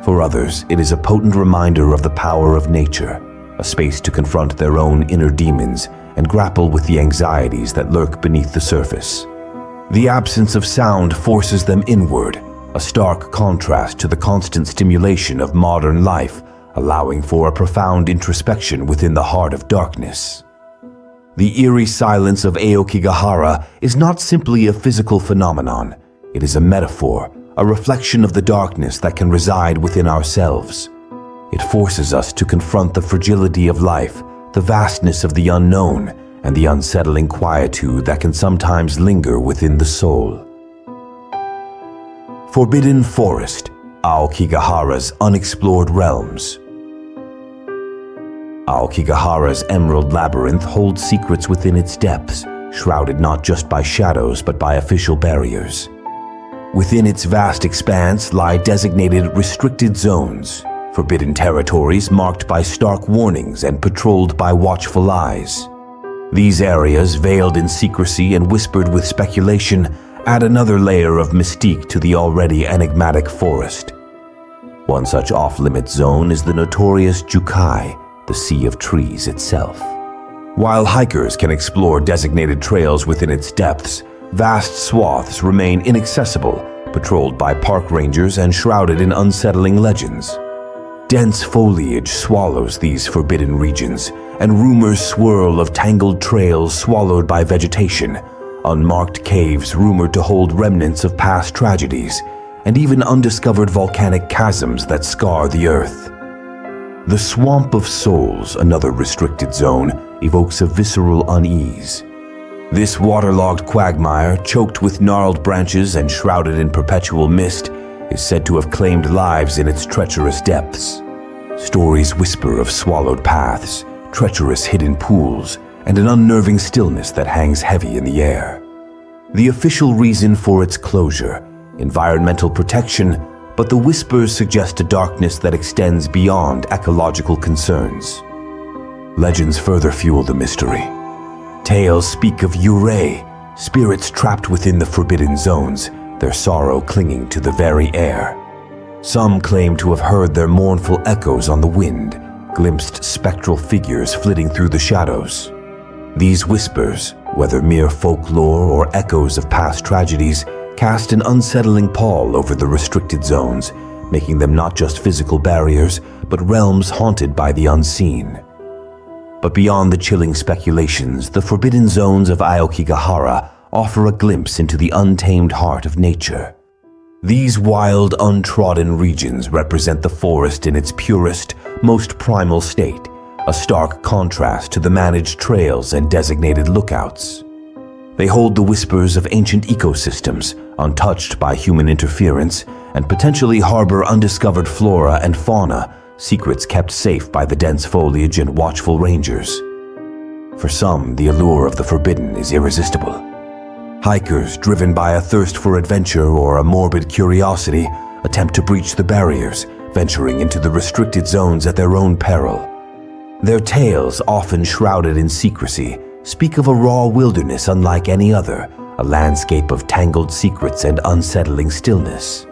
For others, it is a potent reminder of the power of nature, a space to confront their own inner demons and grapple with the anxieties that lurk beneath the surface. The absence of sound forces them inward, a stark contrast to the constant stimulation of modern life, allowing for a profound introspection within the heart of darkness. The eerie silence of Aokigahara is not simply a physical phenomenon. It is a metaphor, a reflection of the darkness that can reside within ourselves. It forces us to confront the fragility of life, the vastness of the unknown, and the unsettling quietude that can sometimes linger within the soul. Forbidden Forest, Aokigahara's unexplored realms. Aokigahara's emerald labyrinth holds secrets within its depths, shrouded not just by shadows but by official barriers. Within its vast expanse lie designated restricted zones, forbidden territories marked by stark warnings and patrolled by watchful eyes. These areas, veiled in secrecy and whispered with speculation, add another layer of mystique to the already enigmatic forest. One such off-limit zone is the notorious Uray, the sea of trees itself. While hikers can explore designated trails within its depths, vast swaths remain inaccessible, patrolled by park rangers and shrouded in unsettling legends. Dense foliage swallows these forbidden regions, and rumors swirl of tangled trails swallowed by vegetation, unmarked caves rumored to hold remnants of past tragedies, and even undiscovered volcanic chasms that scar the earth. The Swamp of Souls, another restricted zone, evokes a visceral unease. This waterlogged quagmire, choked with gnarled branches and shrouded in perpetual mist, is said to have claimed lives in its treacherous depths. Stories whisper of swallowed paths, treacherous hidden pools, and an unnerving stillness that hangs heavy in the air. The official reason for its closure, environmental protection, but the whispers suggest a darkness that extends beyond ecological concerns. Legends further fuel the mystery. Tales speak of Uray, spirits trapped within the forbidden zones, their sorrow clinging to the very air. Some claim to have heard their mournful echoes on the wind, glimpsed spectral figures flitting through the shadows. These whispers, whether mere folklore or echoes of past tragedies, cast an unsettling pall over the restricted zones, making them not just physical barriers, but realms haunted by the unseen. But beyond the chilling speculations, the forbidden zones of Aokigahara offer a glimpse into the untamed heart of nature. These wild, untrodden regions represent the forest in its purest, most primal state, a stark contrast to the managed trails and designated lookouts. They hold the whispers of ancient ecosystems, untouched by human interference, and potentially harbor undiscovered flora and fauna, secrets kept safe by the dense foliage and watchful rangers. For some, the allure of the forbidden is irresistible. Hikers, driven by a thirst for adventure or a morbid curiosity, attempt to breach the barriers, venturing into the restricted zones at their own peril. Their tales, often shrouded in secrecy, speak of a raw wilderness unlike any other, a landscape of tangled secrets and unsettling stillness.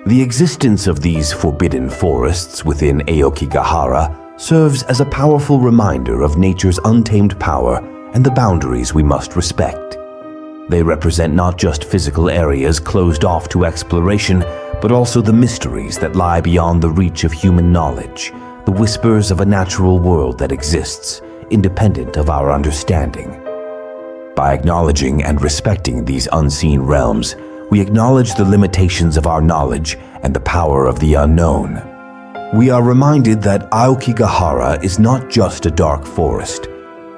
The existence of these forbidden forests within Aokigahara serves as a powerful reminder of nature's untamed power and the boundaries we must respect. They represent not just physical areas closed off to exploration, but also the mysteries that lie beyond the reach of human knowledge, the whispers of a natural world that exists, independent of our understanding. By acknowledging and respecting these unseen realms, we acknowledge the limitations of our knowledge and the power of the unknown. We are reminded that Aokigahara is not just a dark forest.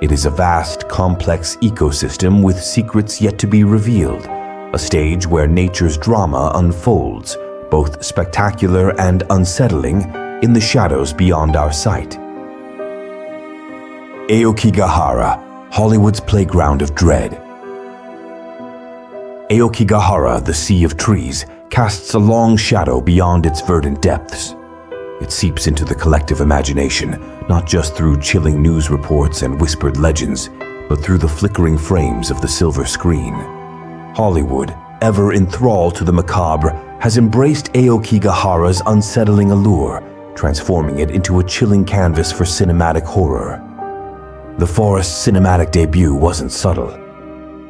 It is a vast, complex ecosystem with secrets yet to be revealed, a stage where nature's drama unfolds, both spectacular and unsettling, in the shadows beyond our sight. Aokigahara, Hollywood's playground of dread. Aokigahara, the sea of trees, casts a long shadow beyond its verdant depths. It seeps into the collective imagination, not just through chilling news reports and whispered legends, but through the flickering frames of the silver screen. Hollywood, ever enthralled to the macabre, has embraced Aokigahara's unsettling allure, transforming it into a chilling canvas for cinematic horror. The Forest's cinematic debut wasn't subtle.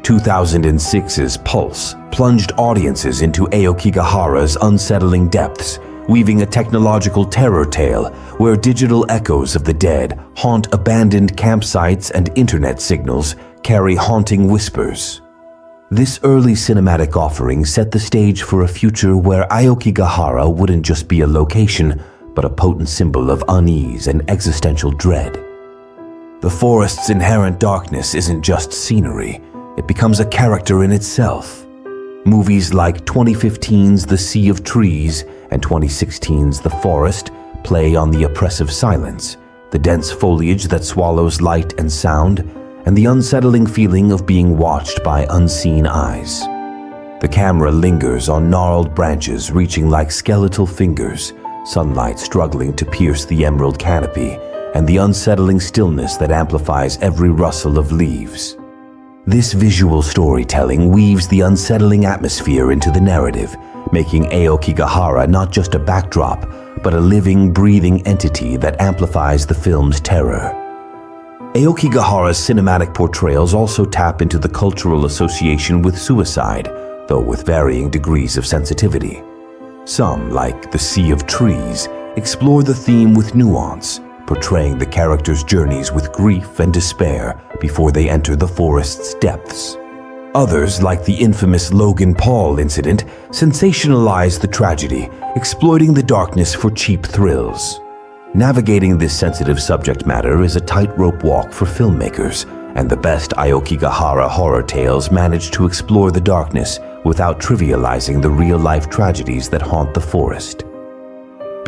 2006's Pulse plunged audiences into Aokigahara's unsettling depths, weaving a technological terror tale where digital echoes of the dead haunt abandoned campsites and internet signals carry haunting whispers. This early cinematic offering set the stage for a future where Aokigahara wouldn't just be a location, but a potent symbol of unease and existential dread. The forest's inherent darkness isn't just scenery, it becomes a character in itself. Movies like 2015's The Sea of Trees and 2016's The Forest play on the oppressive silence, the dense foliage that swallows light and sound, and the unsettling feeling of being watched by unseen eyes. The camera lingers on gnarled branches reaching like skeletal fingers, sunlight struggling to pierce the emerald canopy, and the unsettling stillness that amplifies every rustle of leaves. This visual storytelling weaves the unsettling atmosphere into the narrative, making Aokigahara not just a backdrop, but a living, breathing entity that amplifies the film's terror. Aokigahara's cinematic portrayals also tap into the cultural association with suicide, though with varying degrees of sensitivity. Some, like The Sea of Trees, explore the theme with nuance, portraying the characters' journeys with grief and despair before they enter the forest's depths. Others, like the infamous Logan Paul incident, sensationalize the tragedy, exploiting the darkness for cheap thrills. Navigating this sensitive subject matter is a tightrope walk for filmmakers, and the best Aokigahara horror tales manage to explore the darkness without trivializing the real-life tragedies that haunt the forest.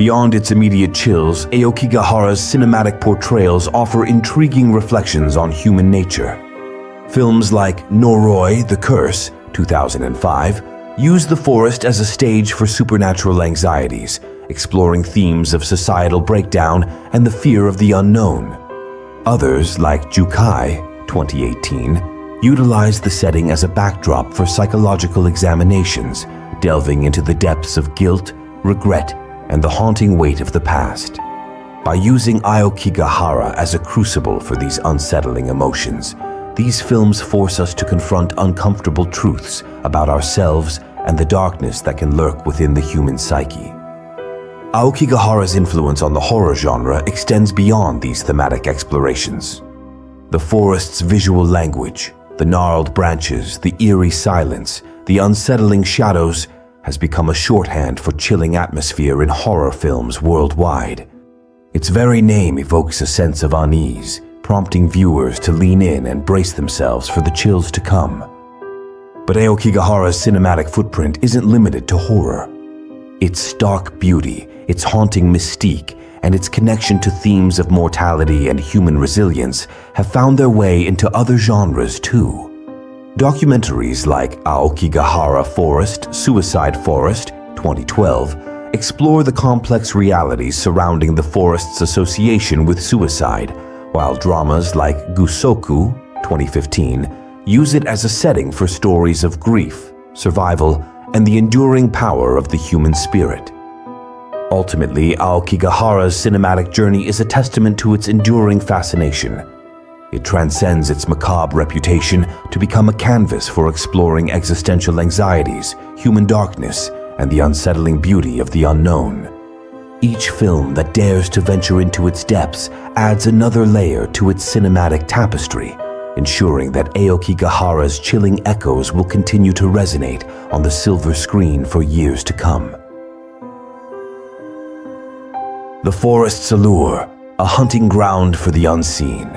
Beyond its immediate chills, Aokigahara's cinematic portrayals offer intriguing reflections on human nature. Films like Noroi, The Curse, 2005, use the forest as a stage for supernatural anxieties, exploring themes of societal breakdown and the fear of the unknown. Others, like Jukai, 2018, utilize the setting as a backdrop for psychological examinations, delving into the depths of guilt, regret, and the haunting weight of the past. By using Aokigahara as a crucible for these unsettling emotions, these films force us to confront uncomfortable truths about ourselves and the darkness that can lurk within the human psyche. Aokigahara's influence on the horror genre extends beyond these thematic explorations. The forest's visual language, the gnarled branches, the eerie silence, the unsettling shadows, has become a shorthand for chilling atmosphere in horror films worldwide. Its very name evokes a sense of unease, prompting viewers to lean in and brace themselves for the chills to come. But Aokigahara's cinematic footprint isn't limited to horror. Its stark beauty, its haunting mystique, and its connection to themes of mortality and human resilience have found their way into other genres too. Documentaries like Aokigahara Forest, Suicide Forest, 2012, explore the complex realities surrounding the forest's association with suicide, while dramas like Gusoku, 2015, use it as a setting for stories of grief, survival, and the enduring power of the human spirit. Ultimately, Aokigahara's cinematic journey is a testament to its enduring fascination. It transcends its macabre reputation to become a canvas for exploring existential anxieties, human darkness, and the unsettling beauty of the unknown. Each film that dares to venture into its depths adds another layer to its cinematic tapestry, ensuring that Aokigahara's chilling echoes will continue to resonate on the silver screen for years to come. The forest's allure, a hunting ground for the unseen.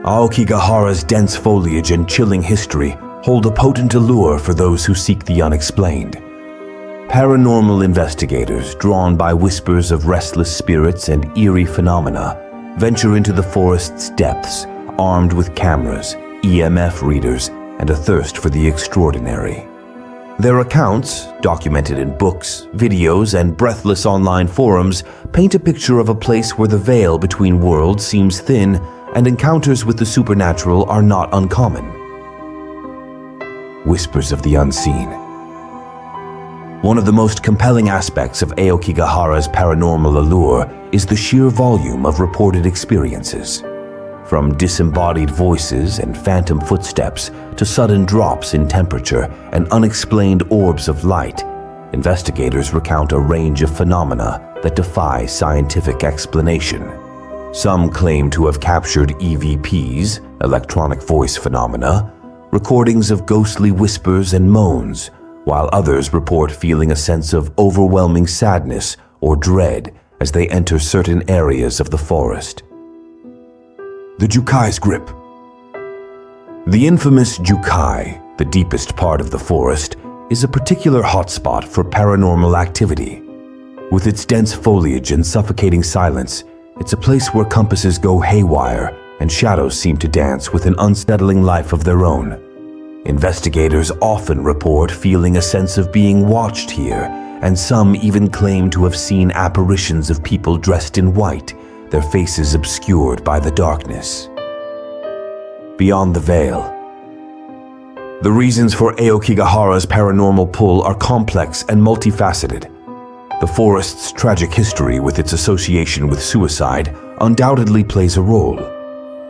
Aokigahara's dense foliage and chilling history hold a potent allure for those who seek the unexplained. Paranormal investigators, drawn by whispers of restless spirits and eerie phenomena, venture into the forest's depths, armed with cameras, EMF readers, and a thirst for the extraordinary. Their accounts, documented in books, videos, and breathless online forums, paint a picture of a place where the veil between worlds seems thin and encounters with the supernatural are not uncommon. Whispers of the unseen. One of the most compelling aspects of Aokigahara's paranormal allure is the sheer volume of reported experiences. From disembodied voices and phantom footsteps to sudden drops in temperature and unexplained orbs of light, investigators recount a range of phenomena that defy scientific explanation. Some claim to have captured EVPs, electronic voice phenomena, recordings of ghostly whispers and moans, while others report feeling a sense of overwhelming sadness or dread as they enter certain areas of the forest. The Jukai's Grip. The infamous Jukai, the deepest part of the forest, is a particular hotspot for paranormal activity. With its dense foliage and suffocating silence, it's a place where compasses go haywire and shadows seem to dance with an unsettling life of their own. Investigators often report feeling a sense of being watched here, and some even claim to have seen apparitions of people dressed in white, their faces obscured by the darkness. Beyond the veil. The reasons for Aokigahara's paranormal pull are complex and multifaceted. The forest's tragic history with its association with suicide undoubtedly plays a role.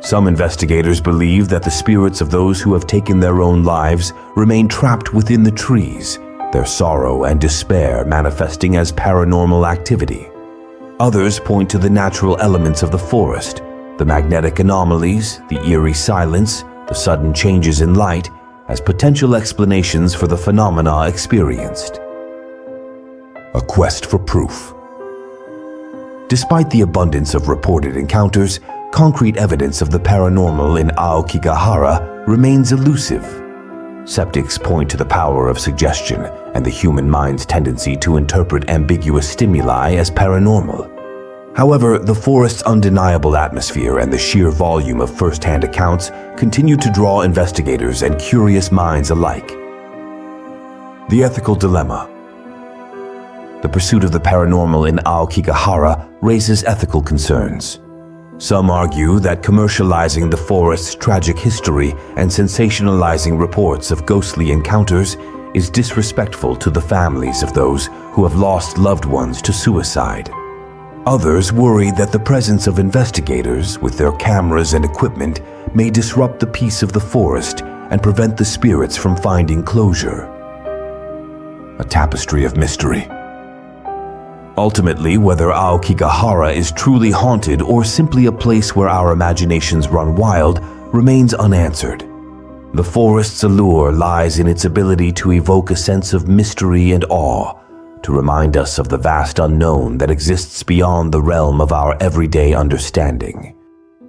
Some investigators believe that the spirits of those who have taken their own lives remain trapped within the trees, their sorrow and despair manifesting as paranormal activity. Others point to the natural elements of the forest, the magnetic anomalies, the eerie silence, the sudden changes in light, as potential explanations for the phenomena experienced. A quest for proof. Despite the abundance of reported encounters, concrete evidence of the paranormal in Aokigahara remains elusive. Skeptics point to the power of suggestion and the human mind's tendency to interpret ambiguous stimuli as paranormal. However, the forest's undeniable atmosphere and the sheer volume of first-hand accounts continue to draw investigators and curious minds alike. The ethical dilemma. The pursuit of the paranormal in Aokigahara raises ethical concerns. Some argue that commercializing the forest's tragic history and sensationalizing reports of ghostly encounters is disrespectful to the families of those who have lost loved ones to suicide. Others worry that the presence of investigators with their cameras and equipment may disrupt the peace of the forest and prevent the spirits from finding closure. A tapestry of mystery. Ultimately, whether Aokigahara is truly haunted or simply a place where our imaginations run wild remains unanswered. The forest's allure lies in its ability to evoke a sense of mystery and awe, to remind us of the vast unknown that exists beyond the realm of our everyday understanding.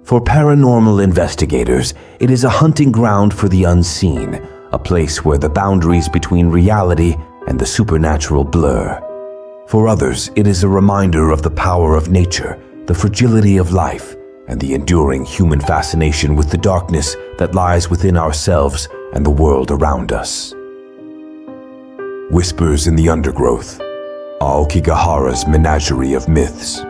For paranormal investigators, it is a hunting ground for the unseen, a place where the boundaries between reality and the supernatural blur. For others, it is a reminder of the power of nature, the fragility of life, and the enduring human fascination with the darkness that lies within ourselves and the world around us. Whispers in the Undergrowth. Aokigahara's Menagerie of Myths.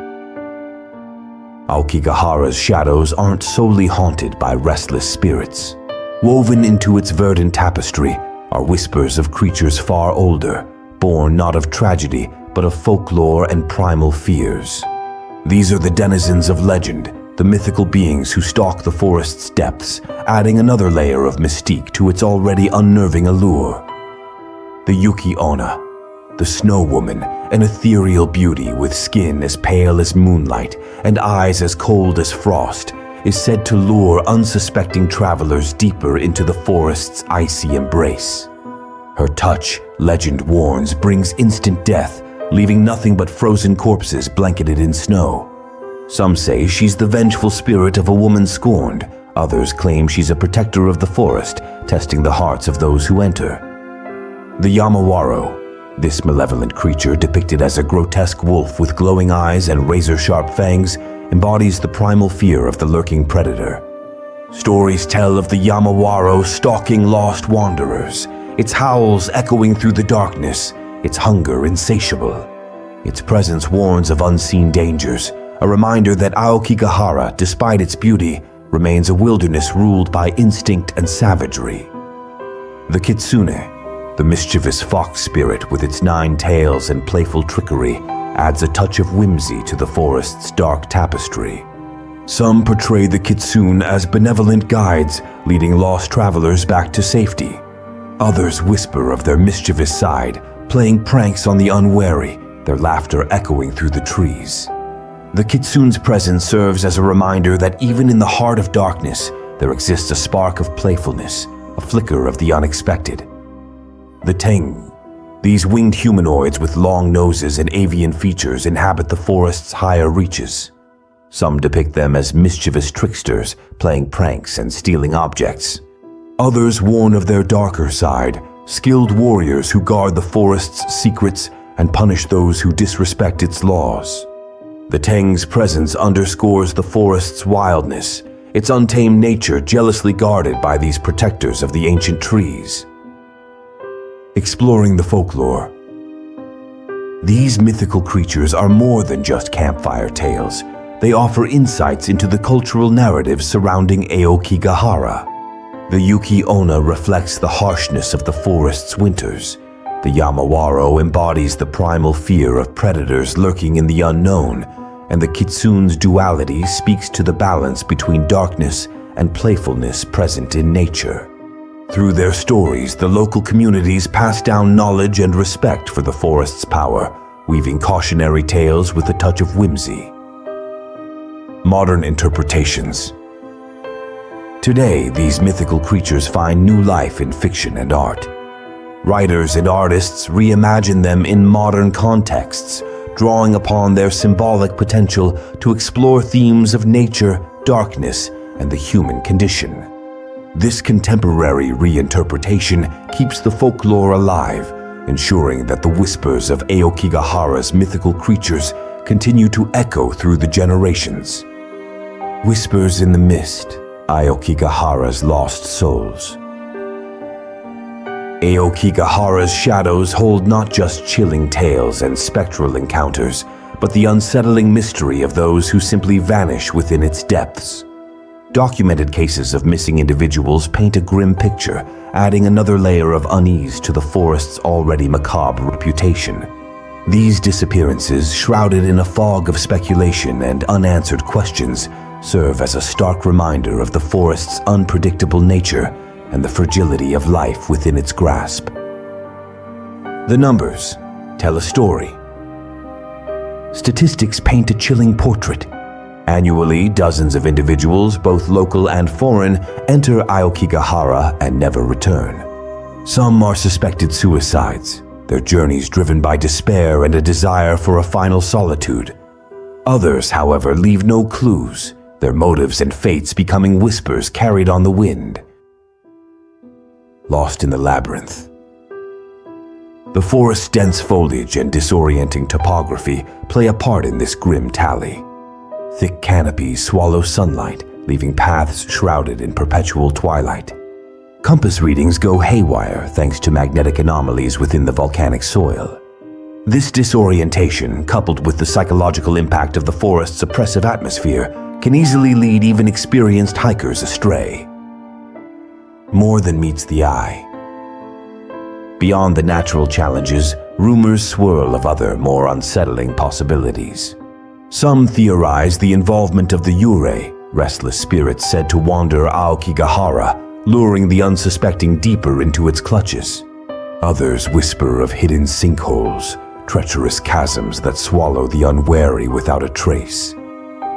Aokigahara's shadows aren't solely haunted by restless spirits. Woven into its verdant tapestry are whispers of creatures far older, born not of tragedy, but of folklore and primal fears. These are the denizens of legend, the mythical beings who stalk the forest's depths, adding another layer of mystique to its already unnerving allure. The Yuki Onna, the Snow Woman, an ethereal beauty with skin as pale as moonlight and eyes as cold as frost, is said to lure unsuspecting travelers deeper into the forest's icy embrace. Her touch, legend warns, brings instant death, leaving nothing but frozen corpses blanketed in snow. Some say she's the vengeful spirit of a woman scorned. Others claim she's a protector of the forest, testing the hearts of those who enter. The Yamawaro, This malevolent creature, depicted as a grotesque wolf with glowing eyes and razor-sharp fangs, embodies the primal fear of the lurking predator. Stories tell of the Yamawaro stalking lost wanderers, its howls echoing through the darkness, its hunger insatiable. Its presence warns of unseen dangers, a reminder that Aokigahara, despite its beauty, remains a wilderness ruled by instinct and savagery. The Kitsune, the mischievous fox spirit with its 9 tails and playful trickery, adds a touch of whimsy to the forest's dark tapestry. Some portray the Kitsune as benevolent guides, leading lost travelers back to safety. Others whisper of their mischievous side, playing pranks on the unwary, their laughter echoing through the trees. The Kitsune's presence serves as a reminder that even in the heart of darkness, there exists a spark of playfulness, a flicker of the unexpected. The Teng, these winged humanoids with long noses and avian features, inhabit the forest's higher reaches. Some depict them as mischievous tricksters, playing pranks and stealing objects. Others warn of their darker side, skilled warriors who guard the forest's secrets and punish those who disrespect its laws. The Teng's presence underscores the forest's wildness, its untamed nature jealously guarded by these protectors of the ancient trees. Exploring the folklore. These mythical creatures are more than just campfire tales. They offer insights into the cultural narratives surrounding Aokigahara. The Yuki Onna reflects the harshness of the forest's winters. The Yamawaro embodies the primal fear of predators lurking in the unknown, and the Kitsune's duality speaks to the balance between darkness and playfulness present in nature. Through their stories, the local communities pass down knowledge and respect for the forest's power, weaving cautionary tales with a touch of whimsy. Modern interpretations. Today, these mythical creatures find new life in fiction and art. Writers and artists reimagine them in modern contexts, drawing upon their symbolic potential to explore themes of nature, darkness, and the human condition. This contemporary reinterpretation keeps the folklore alive, ensuring that the whispers of Aokigahara's mythical creatures continue to echo through the generations. Whispers in the Mist, Aokigahara's Lost Souls. Aokigahara's shadows hold not just chilling tales and spectral encounters, but the unsettling mystery of those who simply vanish within its depths. Documented cases of missing individuals paint a grim picture, adding another layer of unease to the forest's already macabre reputation. These disappearances, shrouded in a fog of speculation and unanswered questions, serve as a stark reminder of the forest's unpredictable nature and the fragility of life within its grasp. The numbers tell a story. Statistics paint a chilling portrait. Annually, dozens of individuals, both local and foreign, enter Aokigahara and never return. Some are suspected suicides, their journeys driven by despair and a desire for a final solitude. Others, however, leave no clues, their motives and fates becoming whispers carried on the wind. Lost in the labyrinth. The forest's dense foliage and disorienting topography play a part in this grim tally. Thick canopies swallow sunlight, leaving paths shrouded in perpetual twilight. Compass readings go haywire thanks to magnetic anomalies within the volcanic soil. This disorientation, coupled with the psychological impact of the forest's oppressive atmosphere, can easily lead even experienced hikers astray. More than meets the eye. Beyond the natural challenges, rumors swirl of other, more unsettling possibilities. Some theorize the involvement of the Uray, restless spirits said to wander Aokigahara, luring the unsuspecting deeper into its clutches. Others whisper of hidden sinkholes, treacherous chasms that swallow the unwary without a trace.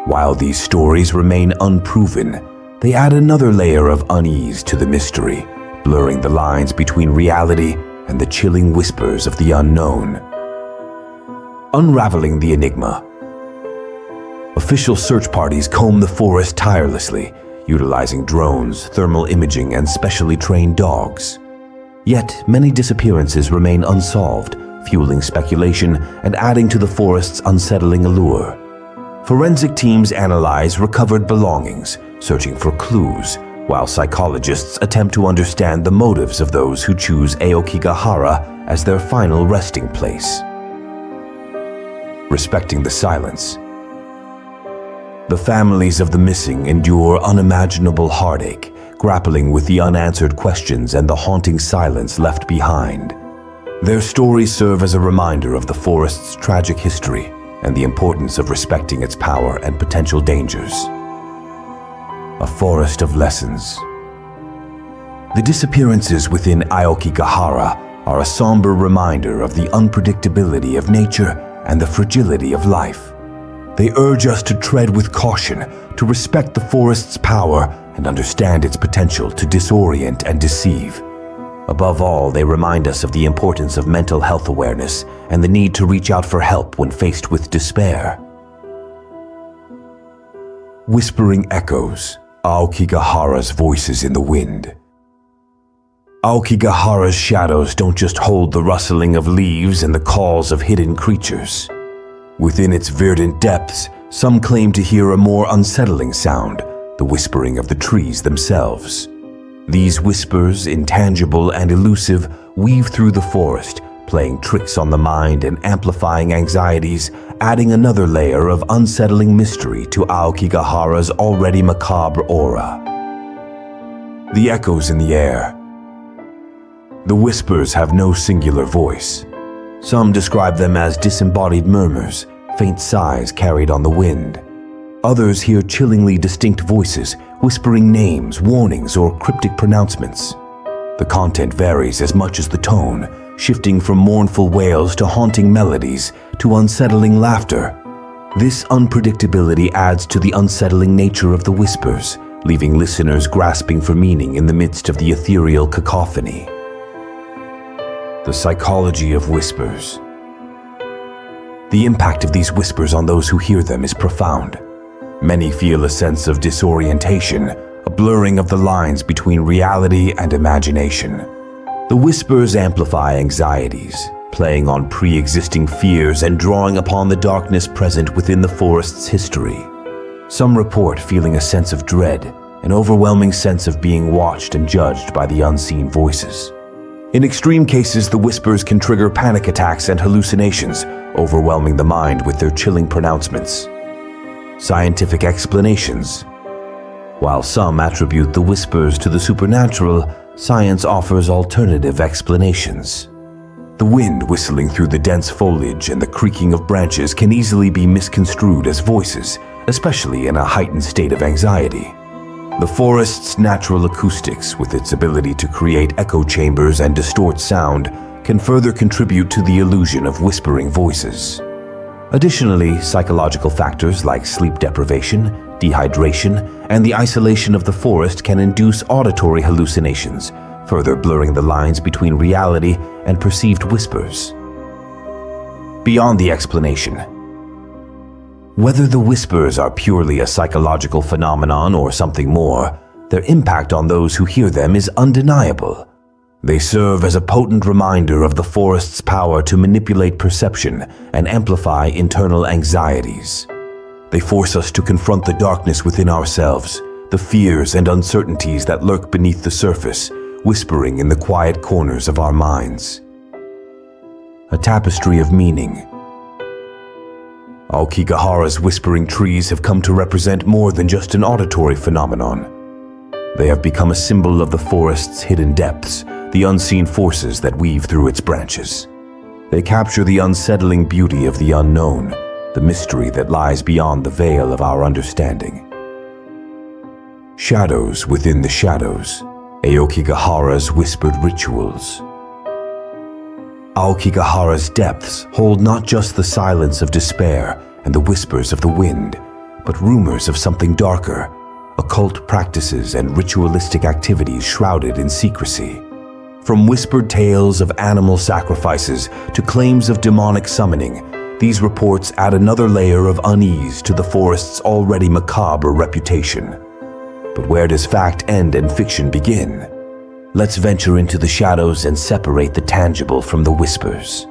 While these stories remain unproven, they add another layer of unease to the mystery, blurring the lines between reality and the chilling whispers of the unknown. Unraveling the enigma. Official search parties comb the forest tirelessly, utilizing drones, thermal imaging, and specially trained dogs. Yet, many disappearances remain unsolved, fueling speculation and adding to the forest's unsettling allure. Forensic teams analyze recovered belongings, searching for clues, while psychologists attempt to understand the motives of those who choose Aokigahara as their final resting place. Respecting the silence. The families of the missing endure unimaginable heartache, grappling with the unanswered questions and the haunting silence left behind. Their stories serve as a reminder of the forest's tragic history and the importance of respecting its power and potential dangers. A forest of lessons. The disappearances within Aokigahara are a somber reminder of the unpredictability of nature and the fragility of life. They urge us to tread with caution, to respect the forest's power and understand its potential to disorient and deceive. Above all, they remind us of the importance of mental health awareness and the need to reach out for help when faced with despair. Whispering echoes, Aokigahara's voices in the wind. Aokigahara's shadows don't just hold the rustling of leaves and the calls of hidden creatures. Within its verdant depths, some claim to hear a more unsettling sound, the whispering of the trees themselves. These whispers, intangible and elusive, weave through the forest, playing tricks on the mind and amplifying anxieties, adding another layer of unsettling mystery to Aokigahara's already macabre aura. The echoes in the air. The whispers have no singular voice. Some describe them as disembodied murmurs, faint sighs carried on the wind. Others hear chillingly distinct voices, whispering names, warnings, or cryptic pronouncements. The content varies as much as the tone, shifting from mournful wails to haunting melodies to unsettling laughter. This unpredictability adds to the unsettling nature of the whispers, leaving listeners grasping for meaning in the midst of the ethereal cacophony. The psychology of whispers. The impact of these whispers on those who hear them is profound. Many feel a sense of disorientation, a blurring of the lines between reality and imagination. The whispers amplify anxieties, playing on pre-existing fears and drawing upon the darkness present within the forest's history. Some report feeling a sense of dread, an overwhelming sense of being watched and judged by the unseen voices. In extreme cases, the whispers can trigger panic attacks and hallucinations, overwhelming the mind with their chilling pronouncements. Scientific explanations. While some attribute the whispers to the supernatural, science offers alternative explanations. The wind whistling through the dense foliage and the creaking of branches can easily be misconstrued as voices, especially in a heightened state of anxiety. The forest's natural acoustics, with its ability to create echo chambers and distort sound, can further contribute to the illusion of whispering voices. Additionally, psychological factors like sleep deprivation, dehydration, and the isolation of the forest can induce auditory hallucinations, further blurring the lines between reality and perceived whispers. Beyond the explanation. Whether the whispers are purely a psychological phenomenon or something more, their impact on those who hear them is undeniable. They serve as a potent reminder of the forest's power to manipulate perception and amplify internal anxieties. They force us to confront the darkness within ourselves, the fears and uncertainties that lurk beneath the surface, whispering in the quiet corners of our minds. A tapestry of meaning. Aokigahara's whispering trees have come to represent more than just an auditory phenomenon. They have become a symbol of the forest's hidden depths, the unseen forces that weave through its branches. They capture the unsettling beauty of the unknown, the mystery that lies beyond the veil of our understanding. Shadows within the shadows, Aokigahara's whispered rituals. Aokigahara's depths hold not just the silence of despair and the whispers of the wind, but rumors of something darker, occult practices and ritualistic activities shrouded in secrecy. From whispered tales of animal sacrifices to claims of demonic summoning, these reports add another layer of unease to the forest's already macabre reputation. But where does fact end and fiction begin? Let's venture into the shadows and separate the tangible from the whispers.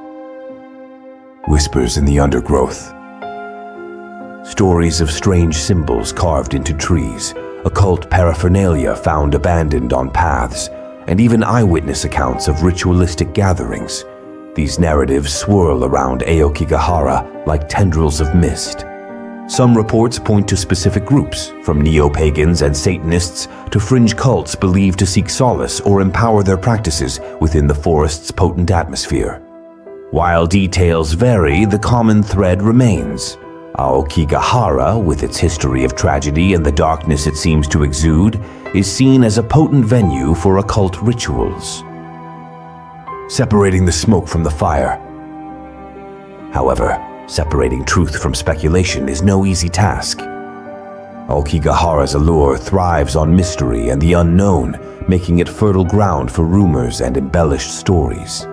Whispers in the undergrowth. Stories of strange symbols carved into trees, occult paraphernalia found abandoned on paths, and even eyewitness accounts of ritualistic gatherings. These narratives swirl around Aokigahara like tendrils of mist. Some reports point to specific groups, from neo-pagans and Satanists to fringe cults believed to seek solace or empower their practices within the forest's potent atmosphere. While details vary, the common thread remains. Aokigahara, with its history of tragedy and the darkness it seems to exude, is seen as a potent venue for occult rituals. Separating the smoke from the fire. However, separating truth from speculation is no easy task. Aokigahara's allure thrives on mystery and the unknown, making it fertile ground for rumors and embellished stories.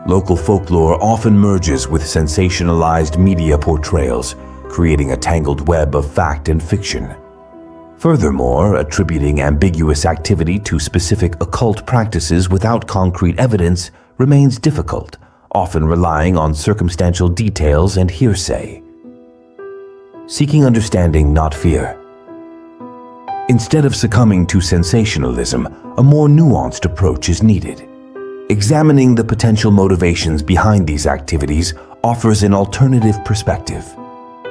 Local folklore often merges with sensationalized media portrayals, creating a tangled web of fact and fiction. Furthermore, attributing ambiguous activity to specific occult practices without concrete evidence remains difficult, often relying on circumstantial details and hearsay. Seeking understanding, not fear. Instead of succumbing to sensationalism, a more nuanced approach is needed. Examining the potential motivations behind these activities offers an alternative perspective.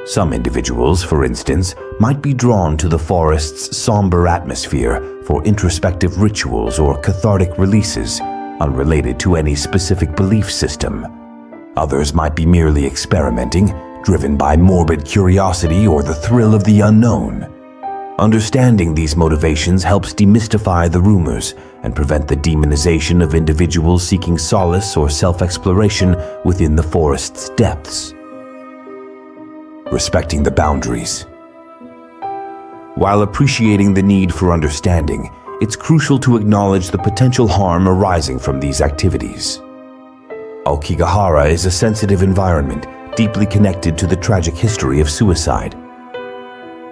Some individuals, for instance, might be drawn to the forest's somber atmosphere for introspective rituals or cathartic releases, unrelated to any specific belief system. Others might be merely experimenting, driven by morbid curiosity or the thrill of the unknown. Understanding these motivations helps demystify the rumors and prevent the demonization of individuals seeking solace or self-exploration within the forest's depths. Respecting the boundaries. While appreciating the need for understanding, it's crucial to acknowledge the potential harm arising from these activities. Aokigahara is a sensitive environment, deeply connected to the tragic history of suicide.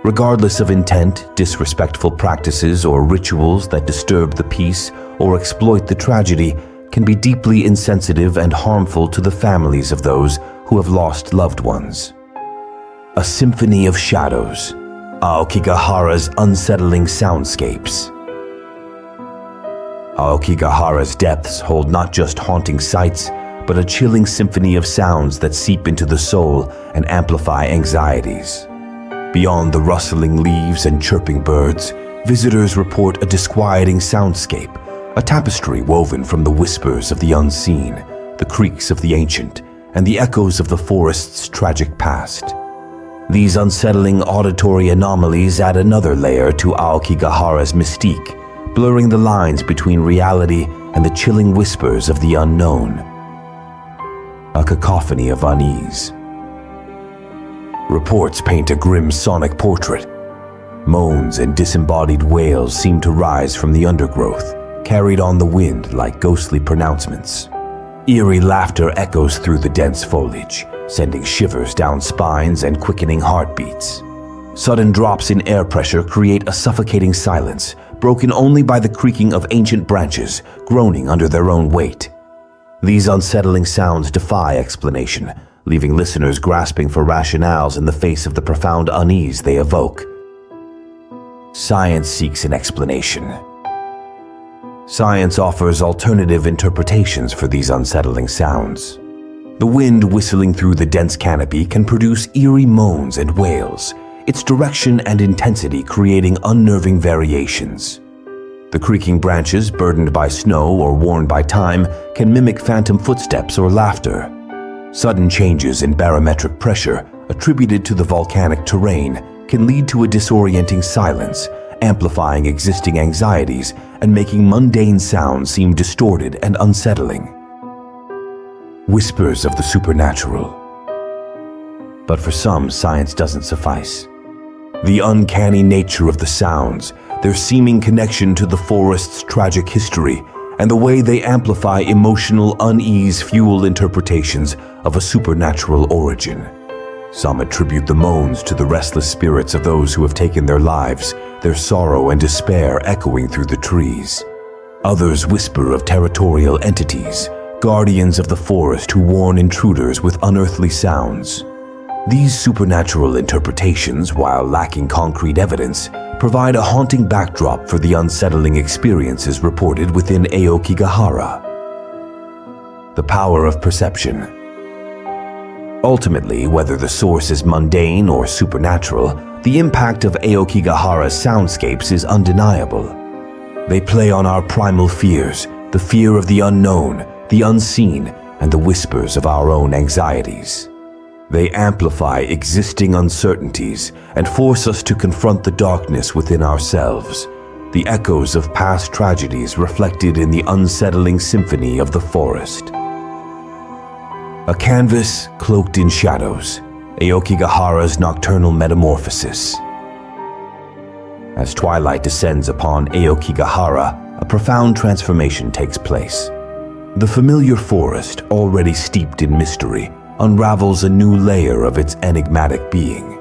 Regardless of intent, disrespectful practices or rituals that disturb the peace or exploit the tragedy can be deeply insensitive and harmful to the families of those who have lost loved ones. A symphony of shadows, Aokigahara's unsettling soundscapes. Aokigahara's depths hold not just haunting sights, but a chilling symphony of sounds that seep into the soul and amplify anxieties. Beyond the rustling leaves and chirping birds, visitors report a disquieting soundscape, a tapestry woven from the whispers of the unseen, the creaks of the ancient, and the echoes of the forest's tragic past. These unsettling auditory anomalies add another layer to Aokigahara's mystique, blurring the lines between reality and the chilling whispers of the unknown. A cacophony of unease. Reports paint a grim sonic portrait. Moans and disembodied wails seem to rise from the undergrowth, carried on the wind like ghostly pronouncements. Eerie laughter echoes through the dense foliage, sending shivers down spines and quickening heartbeats. Sudden drops in air pressure create a suffocating silence, broken only by the creaking of ancient branches, groaning under their own weight. These unsettling sounds defy explanation, leaving listeners grasping for rationales in the face of the profound unease they evoke. Science seeks an explanation. Science offers alternative interpretations for these unsettling sounds. The wind whistling through the dense canopy can produce eerie moans and wails, its direction and intensity creating unnerving variations. The creaking branches, burdened by snow or worn by time, can mimic phantom footsteps or laughter. Sudden changes in barometric pressure, attributed to the volcanic terrain, can lead to a disorienting silence, amplifying existing anxieties and making mundane sounds seem distorted and unsettling. Whispers of the supernatural. But for some, science doesn't suffice. The uncanny nature of the sounds, their seeming connection to the forest's tragic history, and the way they amplify emotional unease fuel interpretations of a supernatural origin. Some attribute the moans to the restless spirits of those who have taken their lives, their sorrow and despair echoing through the trees. Others whisper of territorial entities, guardians of the forest who warn intruders with unearthly sounds. These supernatural interpretations, while lacking concrete evidence, provide a haunting backdrop for the unsettling experiences reported within Aokigahara. The power of perception. Ultimately, whether the source is mundane or supernatural, the impact of Aokigahara's soundscapes is undeniable. They play on our primal fears, the fear of the unknown, the unseen, and the whispers of our own anxieties. They amplify existing uncertainties and force us to confront the darkness within ourselves, the echoes of past tragedies reflected in the unsettling symphony of the forest. A canvas cloaked in shadows, Aokigahara's nocturnal metamorphosis. As twilight descends upon Aokigahara, a profound transformation takes place. The familiar forest, already steeped in mystery, unravels a new layer of its enigmatic being.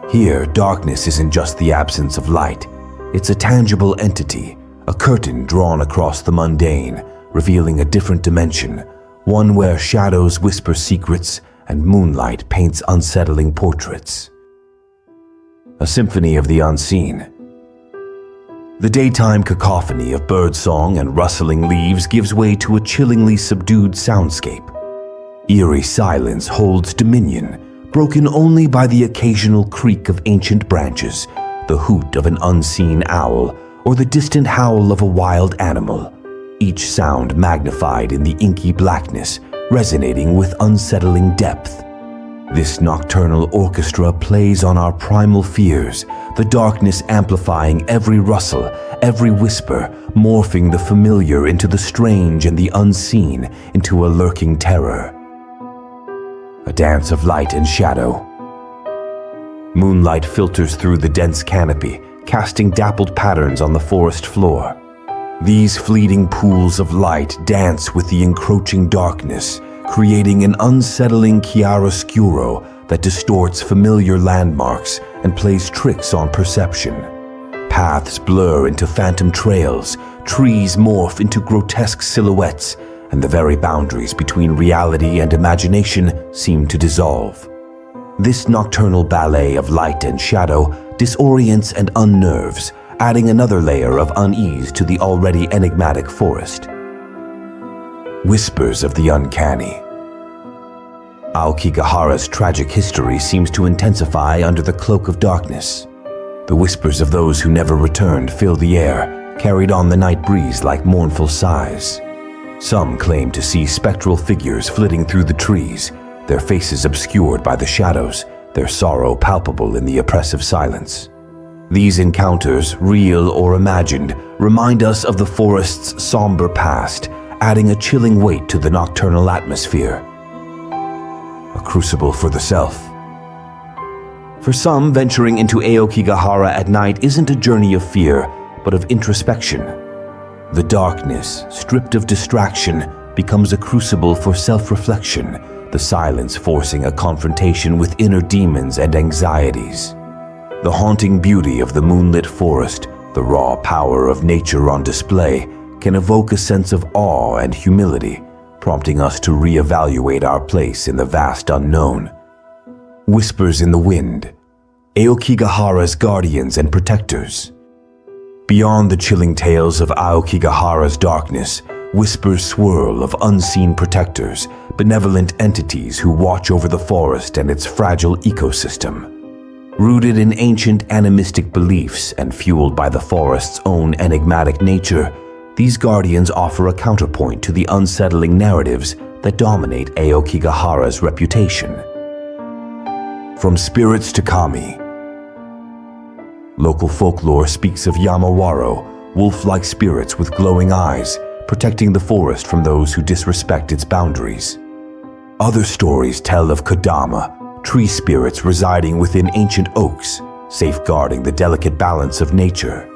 Here, darkness isn't just the absence of light. It's a tangible entity, a curtain drawn across the mundane, revealing a different dimension, one where shadows whisper secrets and moonlight paints unsettling portraits. A symphony of the unseen. The daytime cacophony of birdsong and rustling leaves gives way to a chillingly subdued soundscape. Eerie silence holds dominion, broken only by the occasional creak of ancient branches, the hoot of an unseen owl, or the distant howl of a wild animal, each sound magnified in the inky blackness, resonating with unsettling depth. This nocturnal orchestra plays on our primal fears, the darkness amplifying every rustle, every whisper, morphing the familiar into the strange and the unseen into a lurking terror. A dance of light and shadow. Moonlight filters through the dense canopy, casting dappled patterns on the forest floor. These fleeting pools of light dance with the encroaching darkness, creating an unsettling chiaroscuro that distorts familiar landmarks and plays tricks on perception. Paths blur into phantom trails, trees morph into grotesque silhouettes, and the very boundaries between reality and imagination seem to dissolve. This nocturnal ballet of light and shadow disorients and unnerves, adding another layer of unease to the already enigmatic forest. Whispers of the uncanny. Aokigahara's tragic history seems to intensify under the cloak of darkness. The whispers of those who never returned fill the air, carried on the night breeze like mournful sighs. Some claim to see spectral figures flitting through the trees, their faces obscured by the shadows, their sorrow palpable in the oppressive silence. These encounters, real or imagined, remind us of the forest's somber past, adding a chilling weight to the nocturnal atmosphere. A crucible for the self. For some, venturing into Aokigahara at night isn't a journey of fear, but of introspection. The darkness, stripped of distraction, becomes a crucible for self-reflection, the silence forcing a confrontation with inner demons and anxieties. The haunting beauty of the moonlit forest, the raw power of nature on display, can evoke a sense of awe and humility, prompting us to reevaluate our place in the vast unknown. Whispers in the wind. Aokigahara's guardians and protectors. Beyond the chilling tales of Aokigahara's darkness, whispers swirl of unseen protectors, benevolent entities who watch over the forest and its fragile ecosystem. Rooted in ancient animistic beliefs and fueled by the forest's own enigmatic nature, these guardians offer a counterpoint to the unsettling narratives that dominate Aokigahara's reputation. From spirits to kami. Local folklore speaks of Yamawaro, wolf-like spirits with glowing eyes, protecting the forest from those who disrespect its boundaries. Other stories tell of Kodama, tree spirits residing within ancient oaks, safeguarding the delicate balance of nature.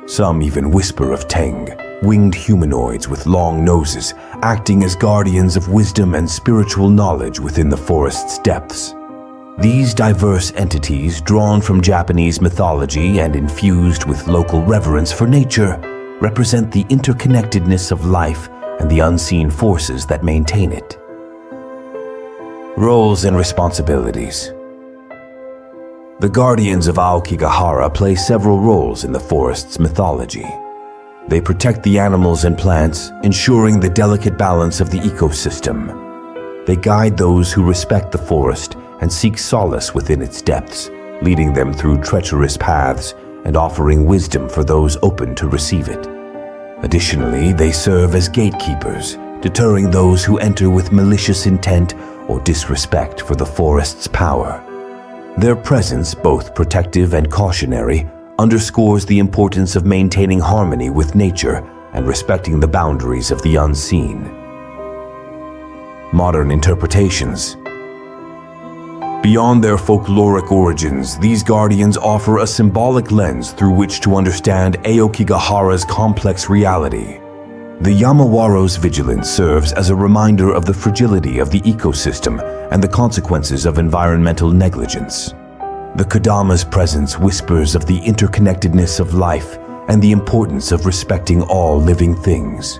Some even whisper of Teng, winged humanoids with long noses, acting as guardians of wisdom and spiritual knowledge within the forest's depths. These diverse entities, drawn from Japanese mythology and infused with local reverence for nature, represent the interconnectedness of life and the unseen forces that maintain it. Roles and responsibilities. The guardians of Aokigahara play several roles in the forest's mythology. They protect the animals and plants, ensuring the delicate balance of the ecosystem. They guide those who respect the forest and seek solace within its depths, leading them through treacherous paths and offering wisdom for those open to receive it. Additionally, they serve as gatekeepers, deterring those who enter with malicious intent or disrespect for the forest's power. Their presence, both protective and cautionary, underscores the importance of maintaining harmony with nature and respecting the boundaries of the unseen. Modern interpretations. Beyond their folkloric origins, these guardians offer a symbolic lens through which to understand Aokigahara's complex reality. The Yamawaro's vigilance serves as a reminder of the fragility of the ecosystem and the consequences of environmental negligence. The Kodama's presence whispers of the interconnectedness of life and the importance of respecting all living things.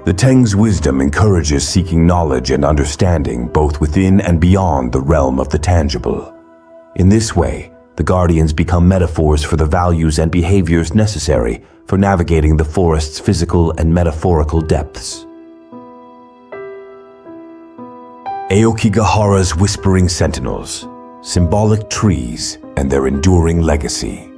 The Teng's wisdom encourages seeking knowledge and understanding both within and beyond the realm of the tangible. In this way, the guardians become metaphors for the values and behaviors necessary for navigating the forest's physical and metaphorical depths. Aokigahara's whispering sentinels, symbolic trees, and their enduring legacy.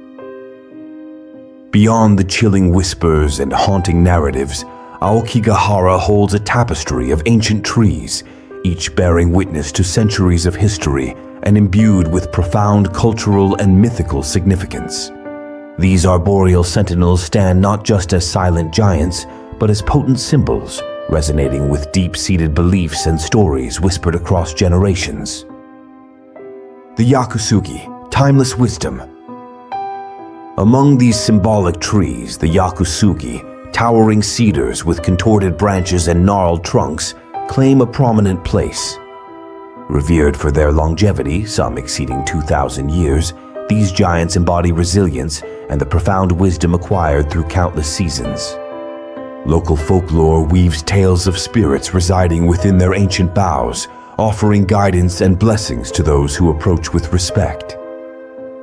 Beyond the chilling whispers and haunting narratives, Aokigahara holds a tapestry of ancient trees, each bearing witness to centuries of history and imbued with profound cultural and mythical significance. These arboreal sentinels stand not just as silent giants, but as potent symbols, resonating with deep-seated beliefs and stories whispered across generations. The Yakusugi, timeless wisdom. Among these symbolic trees, the Yakusugi, towering cedars with contorted branches and gnarled trunks, claim a prominent place. Revered for their longevity, some exceeding 2,000 years, these giants embody resilience and the profound wisdom acquired through countless seasons. Local folklore weaves tales of spirits residing within their ancient boughs, offering guidance and blessings to those who approach with respect.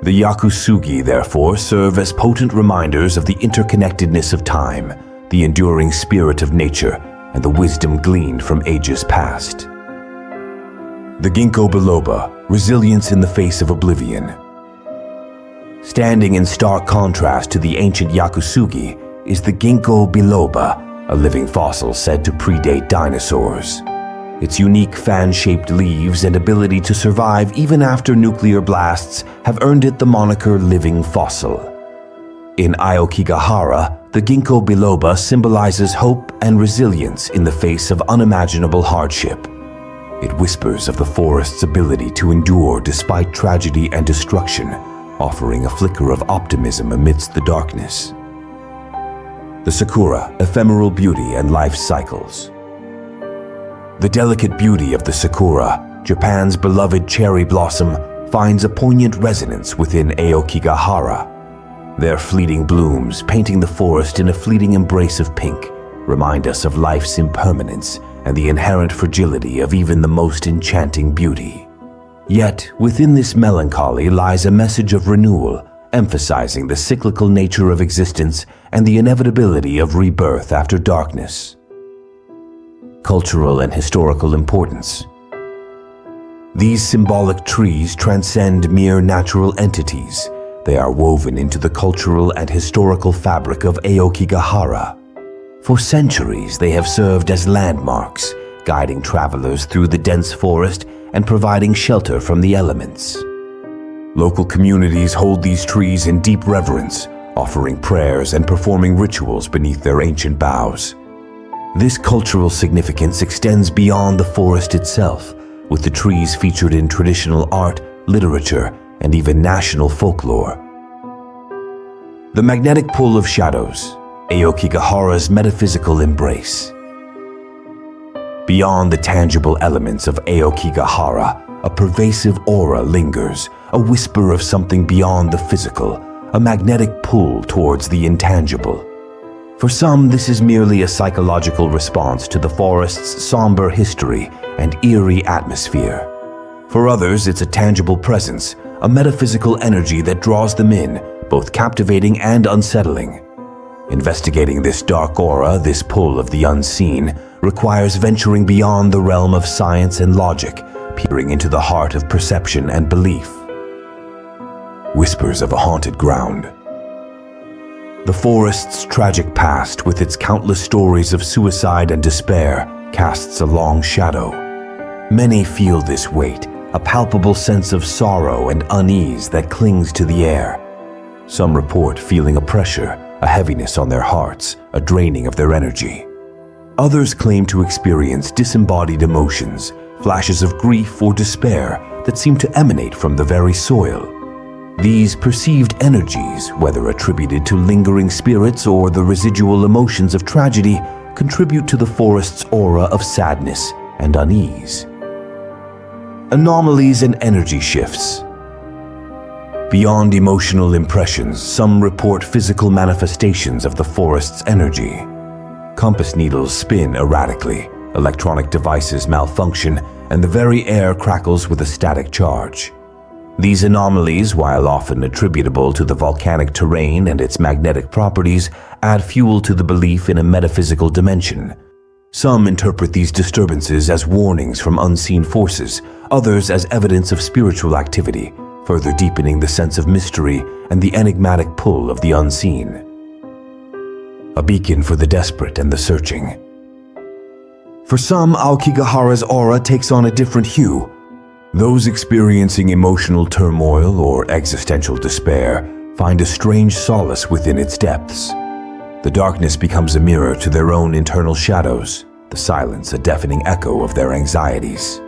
The Yakusugi, therefore, serve as potent reminders of the interconnectedness of time, the enduring spirit of nature, and the wisdom gleaned from ages past. The Ginkgo biloba, resilience in the face of oblivion. Standing in stark contrast to the ancient Yakusugi is the Ginkgo biloba, a living fossil said to predate dinosaurs. Its unique fan-shaped leaves and ability to survive even after nuclear blasts have earned it the moniker living fossil. In Aokigahara, the Ginkgo biloba symbolizes hope and resilience in the face of unimaginable hardship. It whispers of the forest's ability to endure despite tragedy and destruction, offering a flicker of optimism amidst the darkness. The sakura, ephemeral beauty and life cycles. The delicate beauty of the sakura, Japan's beloved cherry blossom, finds a poignant resonance within Aokigahara. Their fleeting blooms, painting the forest in a fleeting embrace of pink, remind us of life's impermanence and the inherent fragility of even the most enchanting beauty. Yet, within this melancholy lies a message of renewal, emphasizing the cyclical nature of existence and the inevitability of rebirth after darkness. Cultural and historical importance. These symbolic trees transcend mere natural entities. They are woven into the cultural and historical fabric of Aokigahara. For centuries, they have served as landmarks, guiding travelers through the dense forest and providing shelter from the elements. Local communities hold these trees in deep reverence, offering prayers and performing rituals beneath their ancient boughs. This cultural significance extends beyond the forest itself, with the trees featured in traditional art, literature, and even national folklore. The magnetic pull of shadows, Aokigahara's metaphysical embrace. Beyond the tangible elements of Aokigahara, a pervasive aura lingers, a whisper of something beyond the physical, a magnetic pull towards the intangible. For some, this is merely a psychological response to the forest's somber history and eerie atmosphere. For others, it's a tangible presence, a metaphysical energy that draws them in, both captivating and unsettling. Investigating this dark aura, this pull of the unseen, requires venturing beyond the realm of science and logic, peering into the heart of perception and belief. Whispers of a haunted ground. The forest's tragic past, with its countless stories of suicide and despair, casts a long shadow. Many feel this weight, a palpable sense of sorrow and unease that clings to the air. Some report feeling a pressure, a heaviness on their hearts, a draining of their energy. Others claim to experience disembodied emotions, flashes of grief or despair that seem to emanate from the very soil. These perceived energies, whether attributed to lingering spirits or the residual emotions of tragedy, contribute to the forest's aura of sadness and unease. Anomalies and energy shifts. Beyond emotional impressions, some report physical manifestations of the forest's energy. Compass needles spin erratically, electronic devices malfunction, and the very air crackles with a static charge. These anomalies, while often attributable to the volcanic terrain and its magnetic properties, add fuel to the belief in a metaphysical dimension. Some interpret these disturbances as warnings from unseen forces, others as evidence of spiritual activity, further deepening the sense of mystery and the enigmatic pull of the unseen. A beacon for the desperate and the searching. For some, Aokigahara's aura takes on a different hue. Those experiencing emotional turmoil or existential despair find a strange solace within its depths. The darkness becomes a mirror to their own internal shadows, the silence a deafening echo of their anxieties.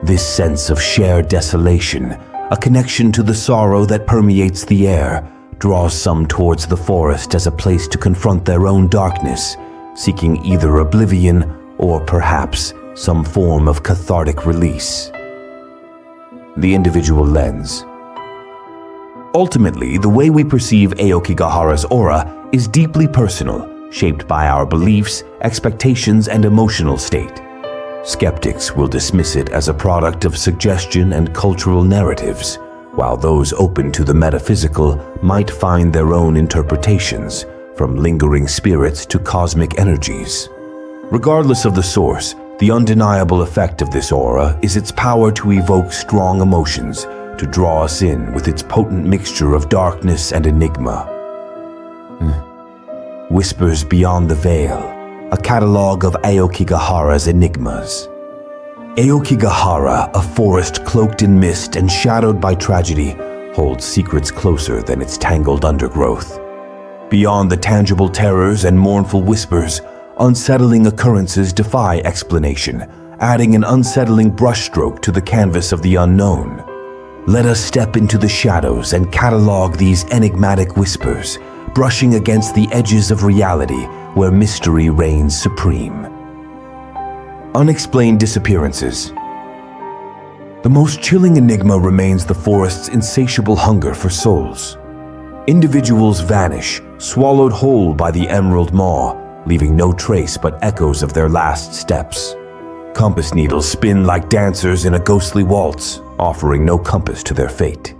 This sense of shared desolation, a connection to the sorrow that permeates the air, draws some towards the forest as a place to confront their own darkness, seeking either oblivion or perhaps some form of cathartic release. The individual lens. Ultimately, the way we perceive Aokigahara's aura is deeply personal, shaped by our beliefs, expectations, and emotional state. Skeptics will dismiss it as a product of suggestion and cultural narratives, while those open to the metaphysical might find their own interpretations, from lingering spirits to cosmic energies. Regardless of the source, the undeniable effect of this aura is its power to evoke strong emotions, to draw us in with its potent mixture of darkness and enigma. Whispers Beyond the Veil, a catalogue of Aokigahara's enigmas. Aokigahara, a forest cloaked in mist and shadowed by tragedy, holds secrets closer than its tangled undergrowth. Beyond the tangible terrors and mournful whispers, unsettling occurrences defy explanation, adding an unsettling brushstroke to the canvas of the unknown. Let us step into the shadows and catalog these enigmatic whispers, brushing against the edges of reality where mystery reigns supreme. Unexplained disappearances. The most chilling enigma remains the forest's insatiable hunger for souls. Individuals vanish, swallowed whole by the emerald maw, leaving no trace but echoes of their last steps. Compass needles spin like dancers in a ghostly waltz, offering no compass to their fate.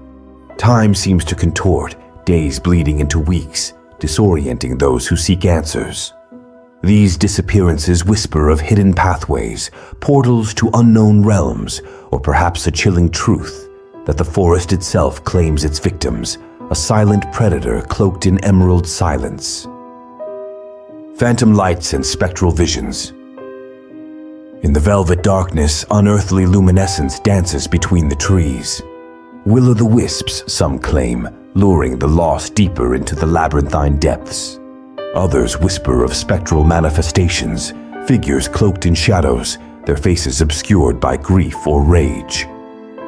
Time seems to contort, days bleeding into weeks, disorienting those who seek answers. These disappearances whisper of hidden pathways, portals to unknown realms, or perhaps a chilling truth that the forest itself claims its victims, a silent predator cloaked in emerald silence. Phantom lights and spectral visions. In the velvet darkness, unearthly luminescence dances between the trees. Will-o'-the-wisps, some claim, luring the lost deeper into the labyrinthine depths. Others whisper of spectral manifestations, figures cloaked in shadows, their faces obscured by grief or rage.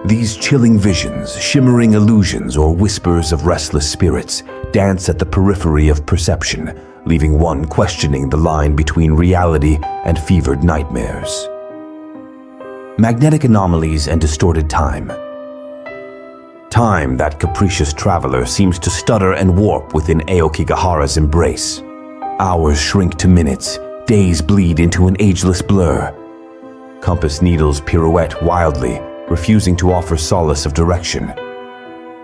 These chilling visions, shimmering illusions, or whispers of restless spirits dance at the periphery of perception, leaving one questioning the line between reality and fevered nightmares. Magnetic anomalies and distorted time. Time, that capricious traveler, seems to stutter and warp within Aokigahara's embrace. Hours shrink to minutes, days bleed into an ageless blur. Compass needles pirouette wildly, refusing to offer solace of direction.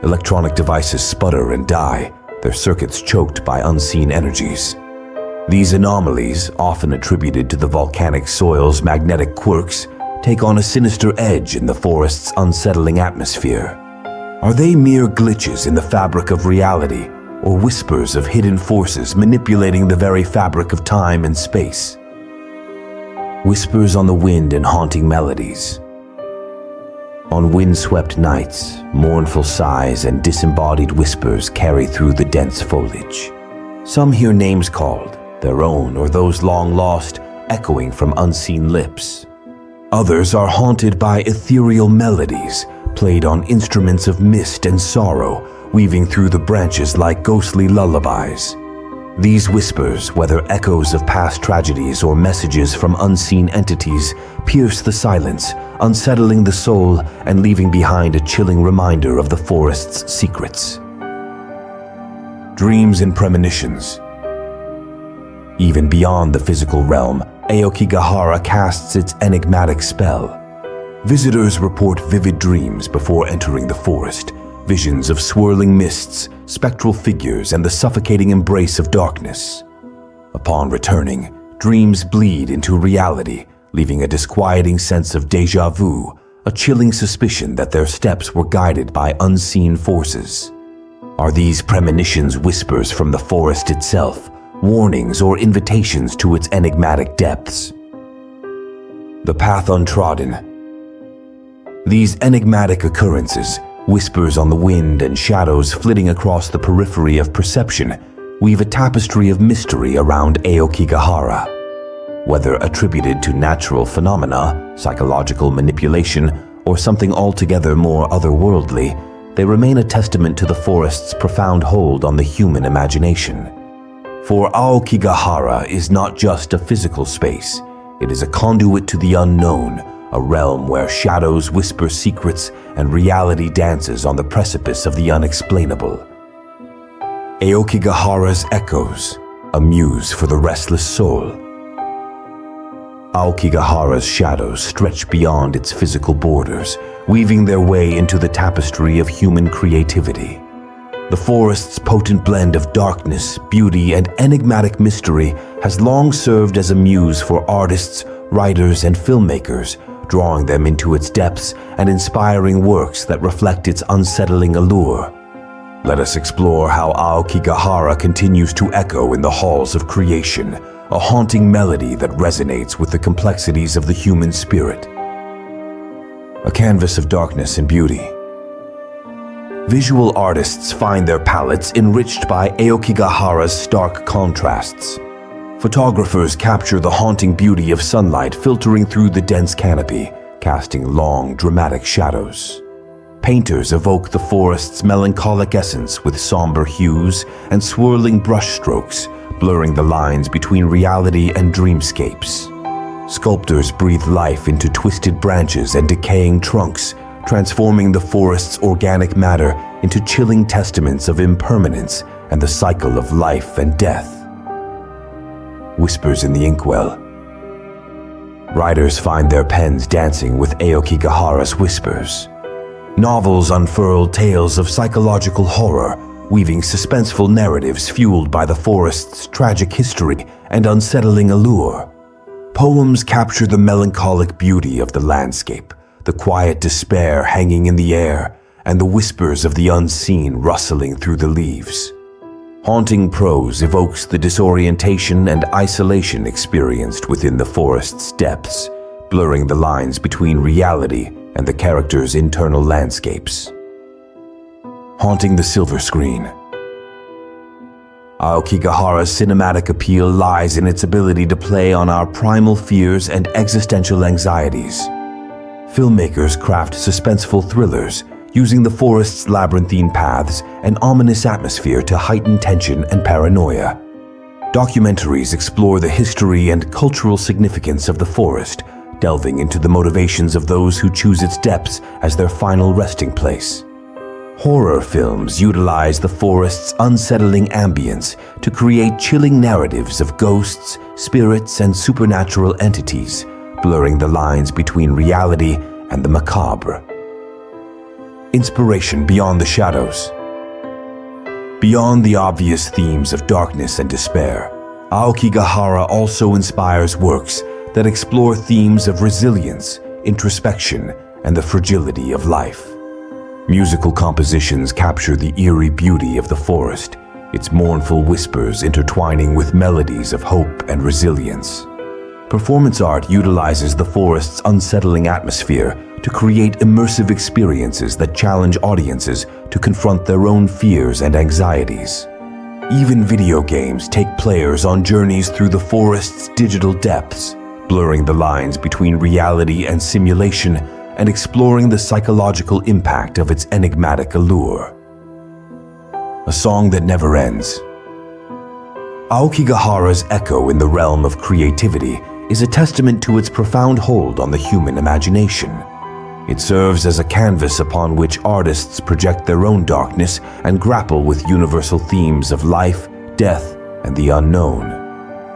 Electronic devices sputter and die, their circuits choked by unseen energies. These anomalies, often attributed to the volcanic soil's magnetic quirks, take on a sinister edge in the forest's unsettling atmosphere. Are they mere glitches in the fabric of reality, or whispers of hidden forces manipulating the very fabric of time and space? Whispers on the wind and haunting melodies. On windswept nights, mournful sighs and disembodied whispers carry through the dense foliage. Some hear names called, their own or those long lost, echoing from unseen lips. Others are haunted by ethereal melodies, played on instruments of mist and sorrow, weaving through the branches like ghostly lullabies. These whispers, whether echoes of past tragedies or messages from unseen entities, pierce the silence, unsettling the soul and leaving behind a chilling reminder of the forest's secrets. Dreams and premonitions. Even beyond the physical realm, Aokigahara casts its enigmatic spell. Visitors report vivid dreams before entering the forest, visions of swirling mists, spectral figures, and the suffocating embrace of darkness. Upon returning, dreams bleed into reality, leaving a disquieting sense of déjà vu, a chilling suspicion that their steps were guided by unseen forces. Are these premonitions whispers from the forest itself, warnings or invitations to its enigmatic depths? The path untrodden. These enigmatic occurrences, whispers on the wind and shadows flitting across the periphery of perception, weave a tapestry of mystery around Aokigahara. Whether attributed to natural phenomena, psychological manipulation, or something altogether more otherworldly, they remain a testament to the forest's profound hold on the human imagination. For Aokigahara is not just a physical space, it is a conduit to the unknown, a realm where shadows whisper secrets and reality dances on the precipice of the unexplainable. Aokigahara's echoes, a muse for the restless soul. Aokigahara's shadows stretch beyond its physical borders, weaving their way into the tapestry of human creativity. The forest's potent blend of darkness, beauty, and enigmatic mystery has long served as a muse for artists, writers, and filmmakers, drawing them into its depths and inspiring works that reflect its unsettling allure. Let us explore how Aokigahara continues to echo in the halls of creation, a haunting melody that resonates with the complexities of the human spirit. A canvas of darkness and beauty. Visual artists find their palettes enriched by Aokigahara's stark contrasts. Photographers capture the haunting beauty of sunlight filtering through the dense canopy, casting long, dramatic shadows. Painters evoke the forest's melancholic essence with somber hues and swirling brushstrokes, blurring the lines between reality and dreamscapes. Sculptors breathe life into twisted branches and decaying trunks, transforming the forest's organic matter into chilling testaments of impermanence and the cycle of life and death. Whispers in the inkwell. Writers find their pens dancing with Aokigahara's whispers. Novels unfurl tales of psychological horror, weaving suspenseful narratives fueled by the forest's tragic history and unsettling allure. Poems capture the melancholic beauty of the landscape, the quiet despair hanging in the air, and the whispers of the unseen rustling through the leaves. Haunting prose evokes the disorientation and isolation experienced within the forest's depths, blurring the lines between reality and the characters' internal landscapes. Haunting the silver screen. Aokigahara's cinematic appeal lies in its ability to play on our primal fears and existential anxieties. Filmmakers craft suspenseful thrillers, using the forest's labyrinthine paths and ominous atmosphere to heighten tension and paranoia. Documentaries explore the history and cultural significance of the forest, delving into the motivations of those who choose its depths as their final resting place. Horror films utilize the forest's unsettling ambience to create chilling narratives of ghosts, spirits, and supernatural entities, blurring the lines between reality and the macabre. Inspiration beyond the shadows. Beyond the obvious themes of darkness and despair, Aokigahara also inspires works that explore themes of resilience, introspection, and the fragility of life. Musical compositions capture the eerie beauty of the forest, its mournful whispers intertwining with melodies of hope and resilience. Performance art utilizes the forest's unsettling atmosphere to create immersive experiences that challenge audiences to confront their own fears and anxieties. Even video games take players on journeys through the forest's digital depths, blurring the lines between reality and simulation and exploring the psychological impact of its enigmatic allure. A song that never ends. Aokigahara's echo in the realm of creativity is a testament to its profound hold on the human imagination. It serves as a canvas upon which artists project their own darkness and grapple with universal themes of life, death, and the unknown.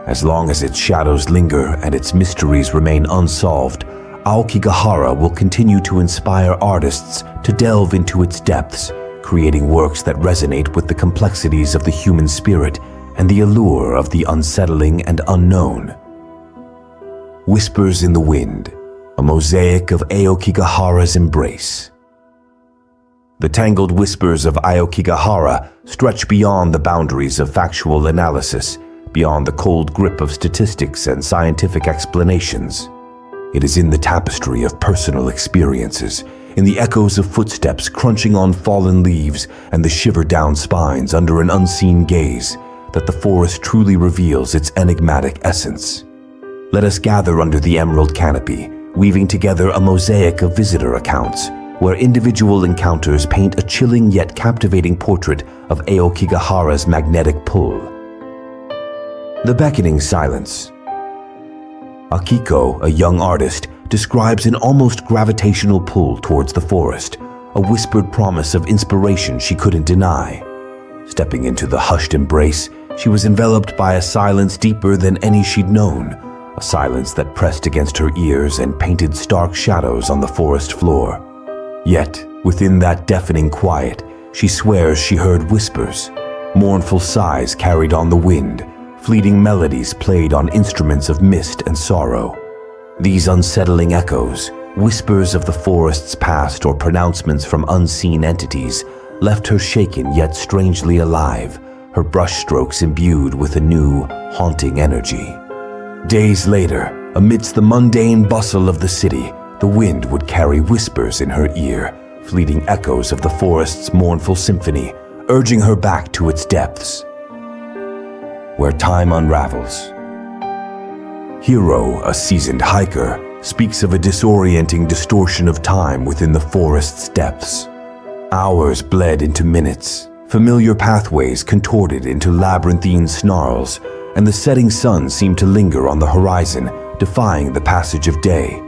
As long as its shadows linger and its mysteries remain unsolved, Aokigahara will continue to inspire artists to delve into its depths, creating works that resonate with the complexities of the human spirit and the allure of the unsettling and unknown. Whispers in the Wind, a mosaic of Aokigahara's embrace. The tangled whispers of Aokigahara stretch beyond the boundaries of factual analysis, beyond the cold grip of statistics and scientific explanations. It is in the tapestry of personal experiences, in the echoes of footsteps crunching on fallen leaves and the shiver-down spines under an unseen gaze, that the forest truly reveals its enigmatic essence. Let us gather under the emerald canopy, weaving together a mosaic of visitor accounts, where individual encounters paint a chilling yet captivating portrait of Aokigahara's magnetic pull. The Beckoning Silence. Akiko, a young artist, describes an almost gravitational pull towards the forest, a whispered promise of inspiration she couldn't deny. Stepping into the hushed embrace, she was enveloped by a silence deeper than any she'd known, a silence that pressed against her ears and painted stark shadows on the forest floor. Yet, within that deafening quiet, she swears she heard whispers, mournful sighs carried on the wind, fleeting melodies played on instruments of mist and sorrow. These unsettling echoes, whispers of the forest's past or pronouncements from unseen entities, left her shaken yet strangely alive, her brushstrokes imbued with a new, haunting energy. Days later, amidst the mundane bustle of the city, the wind would carry whispers in her ear, fleeting echoes of the forest's mournful symphony, urging her back to its depths. Where time unravels. Hiro, a seasoned hiker, speaks of a disorienting distortion of time within the forest's depths. Hours bled into minutes, familiar pathways contorted into labyrinthine snarls, and the setting sun seemed to linger on the horizon, defying the passage of day.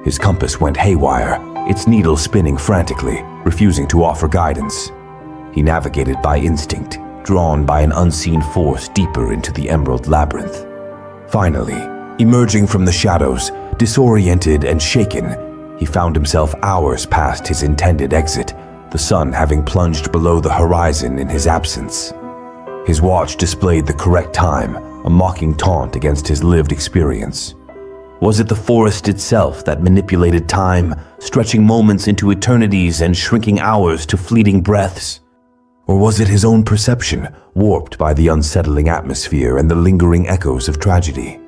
His compass went haywire, its needle spinning frantically, refusing to offer guidance. He navigated by instinct, drawn by an unseen force deeper into the emerald labyrinth. Finally, emerging from the shadows, disoriented and shaken, he found himself hours past his intended exit, the sun having plunged below the horizon in his absence. His watch displayed the correct time, a mocking taunt against his lived experience. Was it the forest itself that manipulated time, stretching moments into eternities and shrinking hours to fleeting breaths? Or was it his own perception, warped by the unsettling atmosphere and the lingering echoes of tragedy?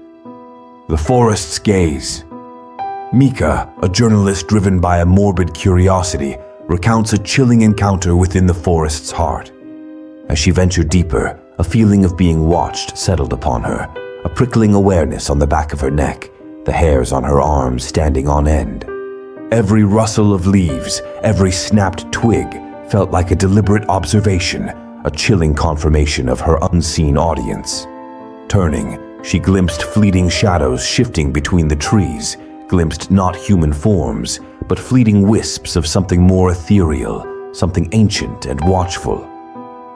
The forest's gaze. Mika, a journalist driven by a morbid curiosity, recounts a chilling encounter within the forest's heart. As she ventured deeper, a feeling of being watched settled upon her, a prickling awareness on the back of her neck, the hairs on her arms standing on end. Every rustle of leaves, every snapped twig, felt like a deliberate observation, a chilling confirmation of her unseen audience. Turning, she glimpsed fleeting shadows shifting between the trees, glimpsed not human forms, but fleeting wisps of something more ethereal, something ancient and watchful.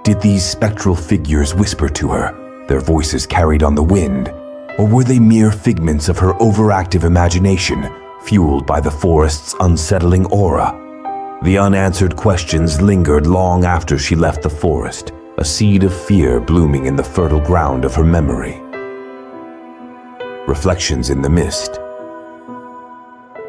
Did these spectral figures whisper to her, their voices carried on the wind, or were they mere figments of her overactive imagination, fueled by the forest's unsettling aura? The unanswered questions lingered long after she left the forest, a seed of fear blooming in the fertile ground of her memory. Reflections in the Mist.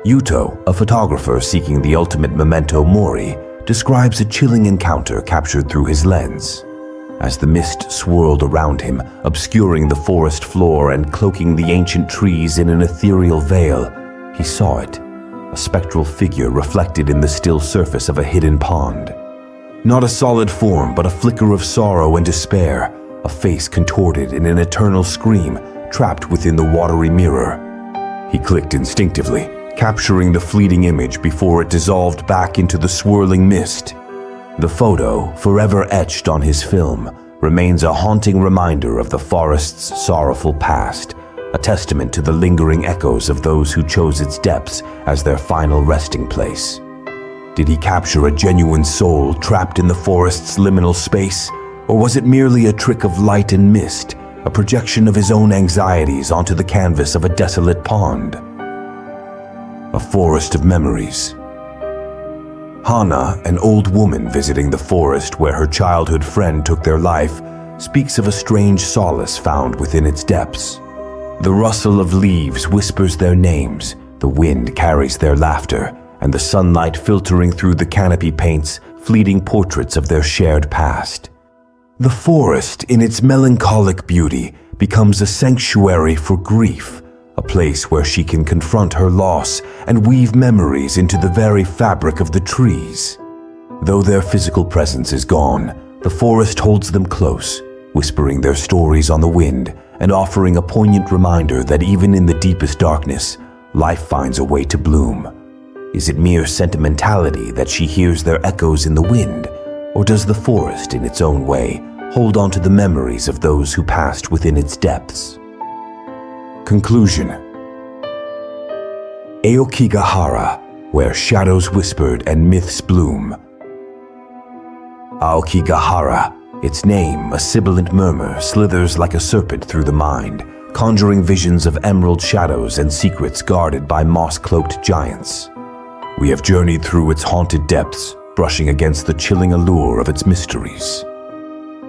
Yuto, a photographer seeking the ultimate memento mori, describes a chilling encounter captured through his lens. As the mist swirled around him, obscuring the forest floor and cloaking the ancient trees in an ethereal veil, he saw it, a spectral figure reflected in the still surface of a hidden pond. Not a solid form, but a flicker of sorrow and despair, a face contorted in an eternal scream, trapped within the watery mirror. He clicked instinctively, capturing the fleeting image before it dissolved back into the swirling mist. The photo, forever etched on his film, remains a haunting reminder of the forest's sorrowful past, a testament to the lingering echoes of those who chose its depths as their final resting place. Did he capture a genuine soul trapped in the forest's liminal space, or was it merely a trick of light and mist, a projection of his own anxieties onto the canvas of a desolate pond? A forest of memories. Hana, an old woman visiting the forest where her childhood friend took their life, speaks of a strange solace found within its depths. The rustle of leaves whispers their names, the wind carries their laughter, and the sunlight filtering through the canopy paints fleeting portraits of their shared past. The forest, in its melancholic beauty, becomes a sanctuary for grief, a place where she can confront her loss and weave memories into the very fabric of the trees. Though their physical presence is gone, the forest holds them close, whispering their stories on the wind and offering a poignant reminder that even in the deepest darkness, life finds a way to bloom. Is it mere sentimentality that she hears their echoes in the wind, or does the forest, in its own way, hold on to the memories of those who passed within its depths? Conclusion. Aokigahara, where shadows whispered and myths bloom. Aokigahara, its name, a sibilant murmur, slithers like a serpent through the mind, conjuring visions of emerald shadows and secrets guarded by moss-cloaked giants. We have journeyed through its haunted depths, brushing against the chilling allure of its mysteries.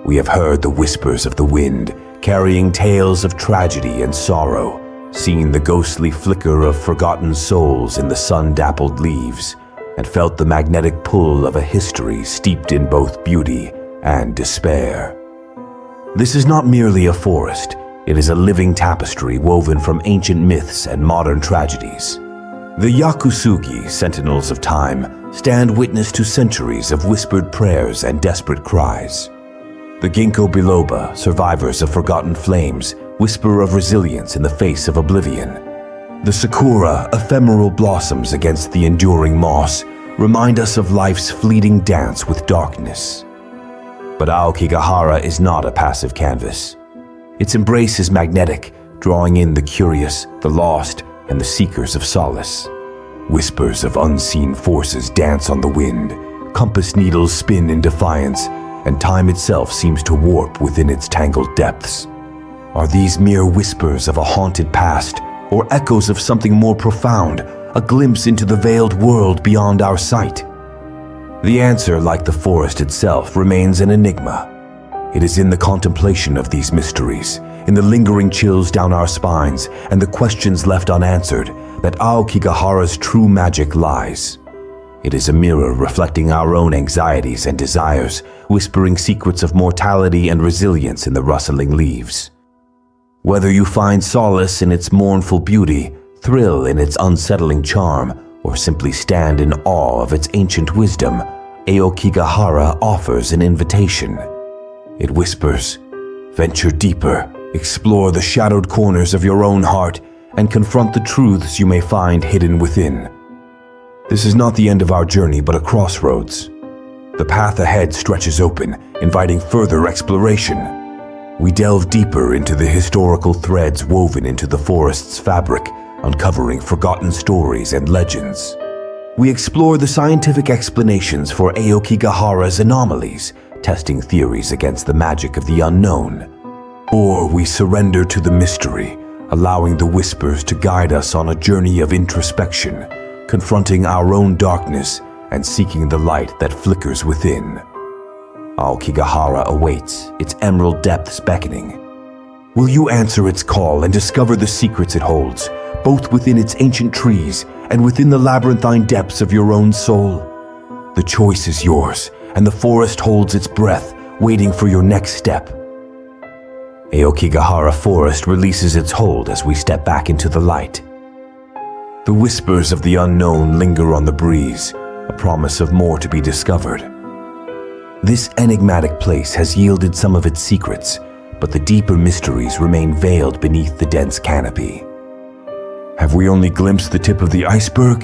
We have heard the whispers of the wind, carrying tales of tragedy and sorrow, seen the ghostly flicker of forgotten souls in the sun-dappled leaves, and felt the magnetic pull of a history steeped in both beauty and despair. This is not merely a forest, it is a living tapestry woven from ancient myths and modern tragedies. The Yakusugi, sentinels of time, stand witness to centuries of whispered prayers and desperate cries. The ginkgo biloba, survivors of forgotten flames, whisper of resilience in the face of oblivion. The sakura, ephemeral blossoms against the enduring moss, remind us of life's fleeting dance with darkness. But Aokigahara is not a passive canvas. Its embrace is magnetic, drawing in the curious, the lost, and the seekers of solace. Whispers of unseen forces dance on the wind, compass needles spin in defiance, and time itself seems to warp within its tangled depths. Are these mere whispers of a haunted past, or echoes of something more profound, a glimpse into the veiled world beyond our sight? The answer, like the forest itself, remains an enigma. It is in the contemplation of these mysteries, in the lingering chills down our spines, and the questions left unanswered, that Aokigahara's true magic lies. It is a mirror reflecting our own anxieties and desires, whispering secrets of mortality and resilience in the rustling leaves. Whether you find solace in its mournful beauty, thrill in its unsettling charm, or simply stand in awe of its ancient wisdom, Aokigahara offers an invitation. It whispers, venture deeper, explore the shadowed corners of your own heart, and confront the truths you may find hidden within. This is not the end of our journey, but a crossroads. The path ahead stretches open, inviting further exploration. We delve deeper into the historical threads woven into the forest's fabric, uncovering forgotten stories and legends. We explore the scientific explanations for Aokigahara's anomalies, testing theories against the magic of the unknown. Or we surrender to the mystery, allowing the whispers to guide us on a journey of introspection, confronting our own darkness and seeking the light that flickers within. Aokigahara awaits, its emerald depths beckoning. Will you answer its call and discover the secrets it holds, both within its ancient trees and within the labyrinthine depths of your own soul? The choice is yours, and the forest holds its breath, waiting for your next step. Aokigahara Forest releases its hold as we step back into the light. The whispers of the unknown linger on the breeze, a promise of more to be discovered. This enigmatic place has yielded some of its secrets, but the deeper mysteries remain veiled beneath the dense canopy. Have we only glimpsed the tip of the iceberg?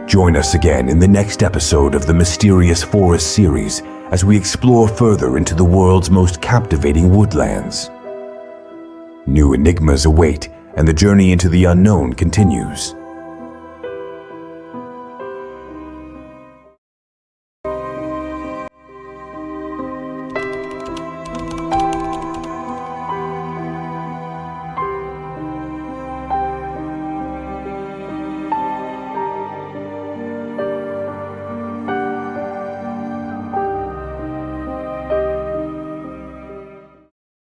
Join us again in the next episode of the Mysterious Forest series as we explore further into the world's most captivating woodlands. New enigmas await, and the journey into the unknown continues.